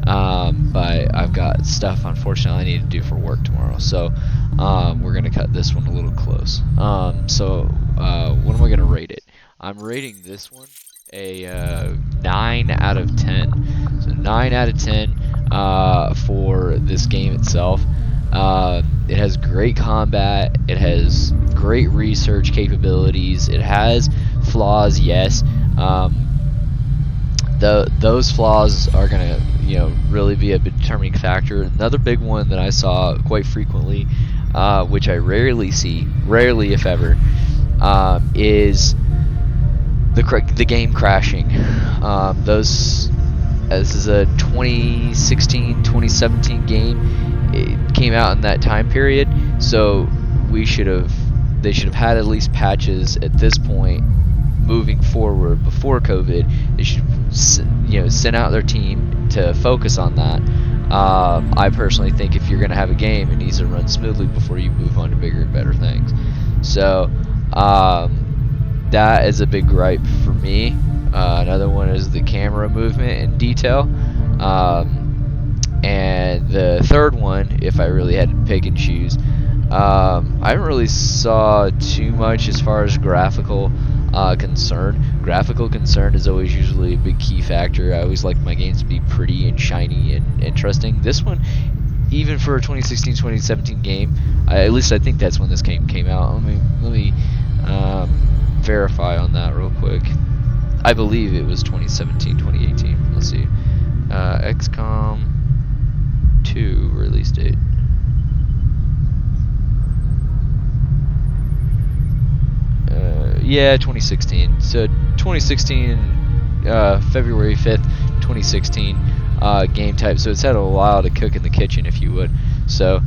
But I've got stuff, unfortunately, I need to do for work tomorrow, so we're gonna cut this one a little close. So what am I gonna rate it? I'm rating this one a 9 out of 10. So 9 out of 10 for this game itself. It has great combat. It has great research capabilities. It has flaws, yes. Those flaws are gonna, really be a determining factor. Another big one that I saw quite frequently, which I rarely see, if ever, is the game crashing. This is a 2016-2017 game. It came out in that time period, so they should have had at least patches at this point. Moving forward, before COVID, they should, send out their team to focus on that. I personally think if you're going to have a game, it needs to run smoothly before you move on to bigger and better things. So that is a big gripe for me. Another one is the camera movement and detail. And the third one, if I really had to pick and choose, I haven't really saw too much as far as graphical concern. Graphical concern is always usually a big key factor. I always like my games to be pretty and shiny and interesting. This one, even for a 2016-2017 game, at least I think that's when this game came out. Let me verify on that real quick. I believe it was 2017-2018. Let's see. XCOM 2 release date. Yeah, 2016. So 2016, February 5th, 2016, game type. So it's had a while to cook in the kitchen, if you would. So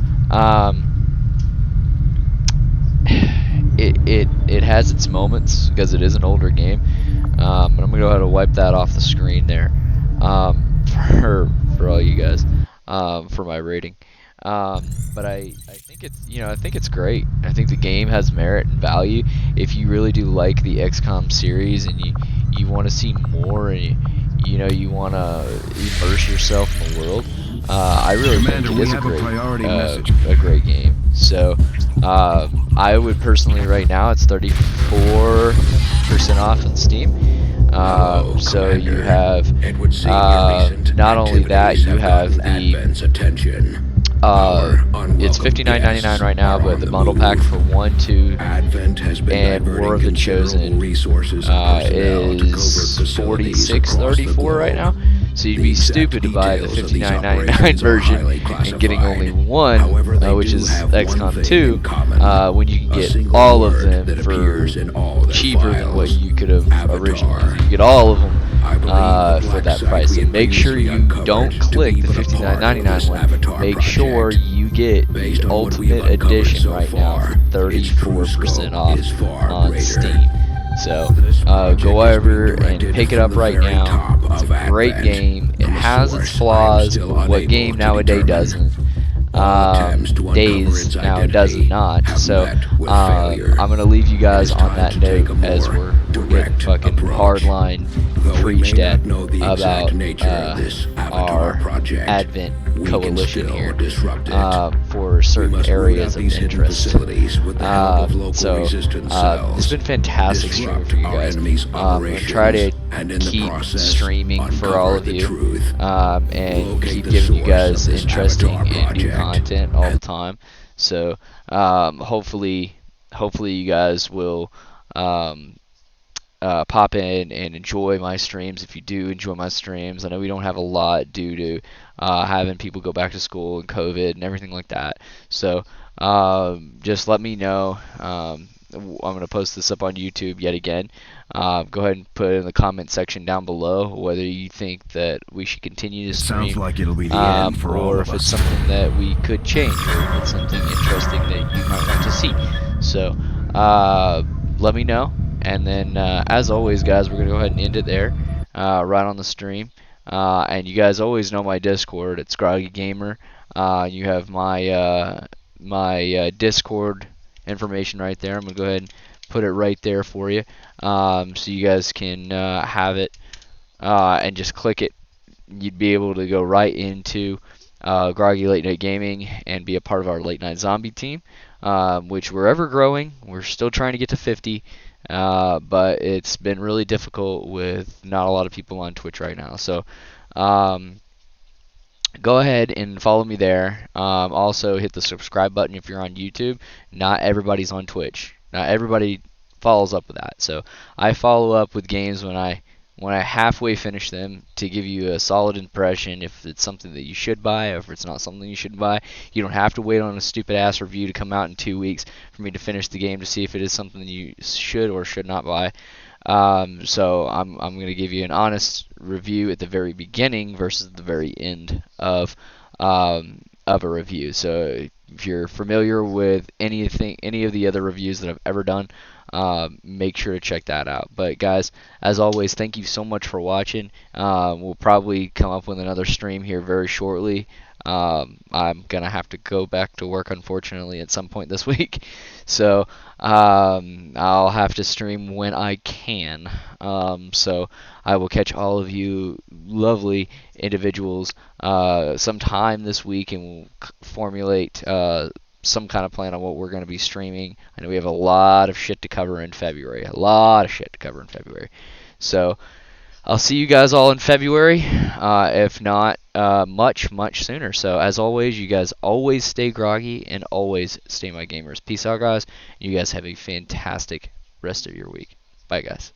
it has its moments because it is an older game. And I'm gonna go ahead and wipe that off the screen there, for all you guys, for my rating. But I think it's great. I think the game has merit and value. If you really do like the XCOM series and you want to see more and you want to immerse yourself in the world, I really think it is a great game. So I would personally, right now it's 34% off on Steam. So you have not only that, you have the it's $59.99 right now, but the bundle pack for 1, 2, and War of the Chosen is $46.34 right now. So you'd be stupid to buy the $59.99 version and getting only one, which is XCOM 2, when you can get all of them for cheaper than what you could have originally. You get all of them for that price. And make sure you don't click the $59.99 one. Make sure you get the Ultimate Edition right now for 34% off on Steam. So go over and pick it up right now. It's a great game. It has its flaws, but what game nowadays doesn't? Days now it does not. So I'm gonna leave you guys on that note as we're getting fucking hardline preached at about our Advent coalition here for certain areas of interest. So it's been fantastic streaming for you guys. I'm gonna try to keep streaming for all of you and keep giving you guys interesting and new content all the time. So hopefully you guys will pop in and enjoy my streams. If you do enjoy my streams, I know we don't have a lot due to having people go back to school and COVID and everything like that. So just let me know. I'm going to post this up on YouTube yet again. Go ahead and put it in the comment section down below whether you think that we should continue to stream. Sounds like it'll be the end for all or of if it's us. something that we could change, or if it's something interesting that you might want to see. So let me know. And then as always, guys, we're going to go ahead and end it there right on the stream. And you guys always know my Discord. It's Groggy Gamer. You have my my Discord information right there. I'm going to go ahead and put it right there for you, so you guys can have it and just click it. You'd be able to go right into Groggy Late Night Gaming and be a part of our Late Night Zombie team, which we're ever growing. We're still trying to get to 50, but it's been really difficult with not a lot of people on Twitch right now. So go ahead and follow me there. Also hit the subscribe button if you're on YouTube. Not everybody's on Twitch. Not everybody follows up with that. So I follow up with games when I halfway finish them to give you a solid impression if it's something that you should buy, or if it's not something you should buy. You don't have to wait on a stupid ass review to come out in 2 weeks for me to finish the game to see if it is something you should or should not buy. So I'm going to give you an honest review at the very beginning versus the very end of a review. So if you're familiar with any of the other reviews that I've ever done, make sure to check that out. But guys, as always, thank you so much for watching. We'll probably come up with another stream here very shortly. I'm gonna have to go back to work, unfortunately, at some point this week, so I'll have to stream when I can. So I will catch all of you lovely individuals sometime this week, and we'll formulate some kind of plan on what we're going to be streaming. I know we have a lot of shit to cover in February. So I'll see you guys all in February, if not much sooner. So as always, you guys always stay groggy and always stay my gamers. Peace out, guys. You guys have a fantastic rest of your week. Bye, guys.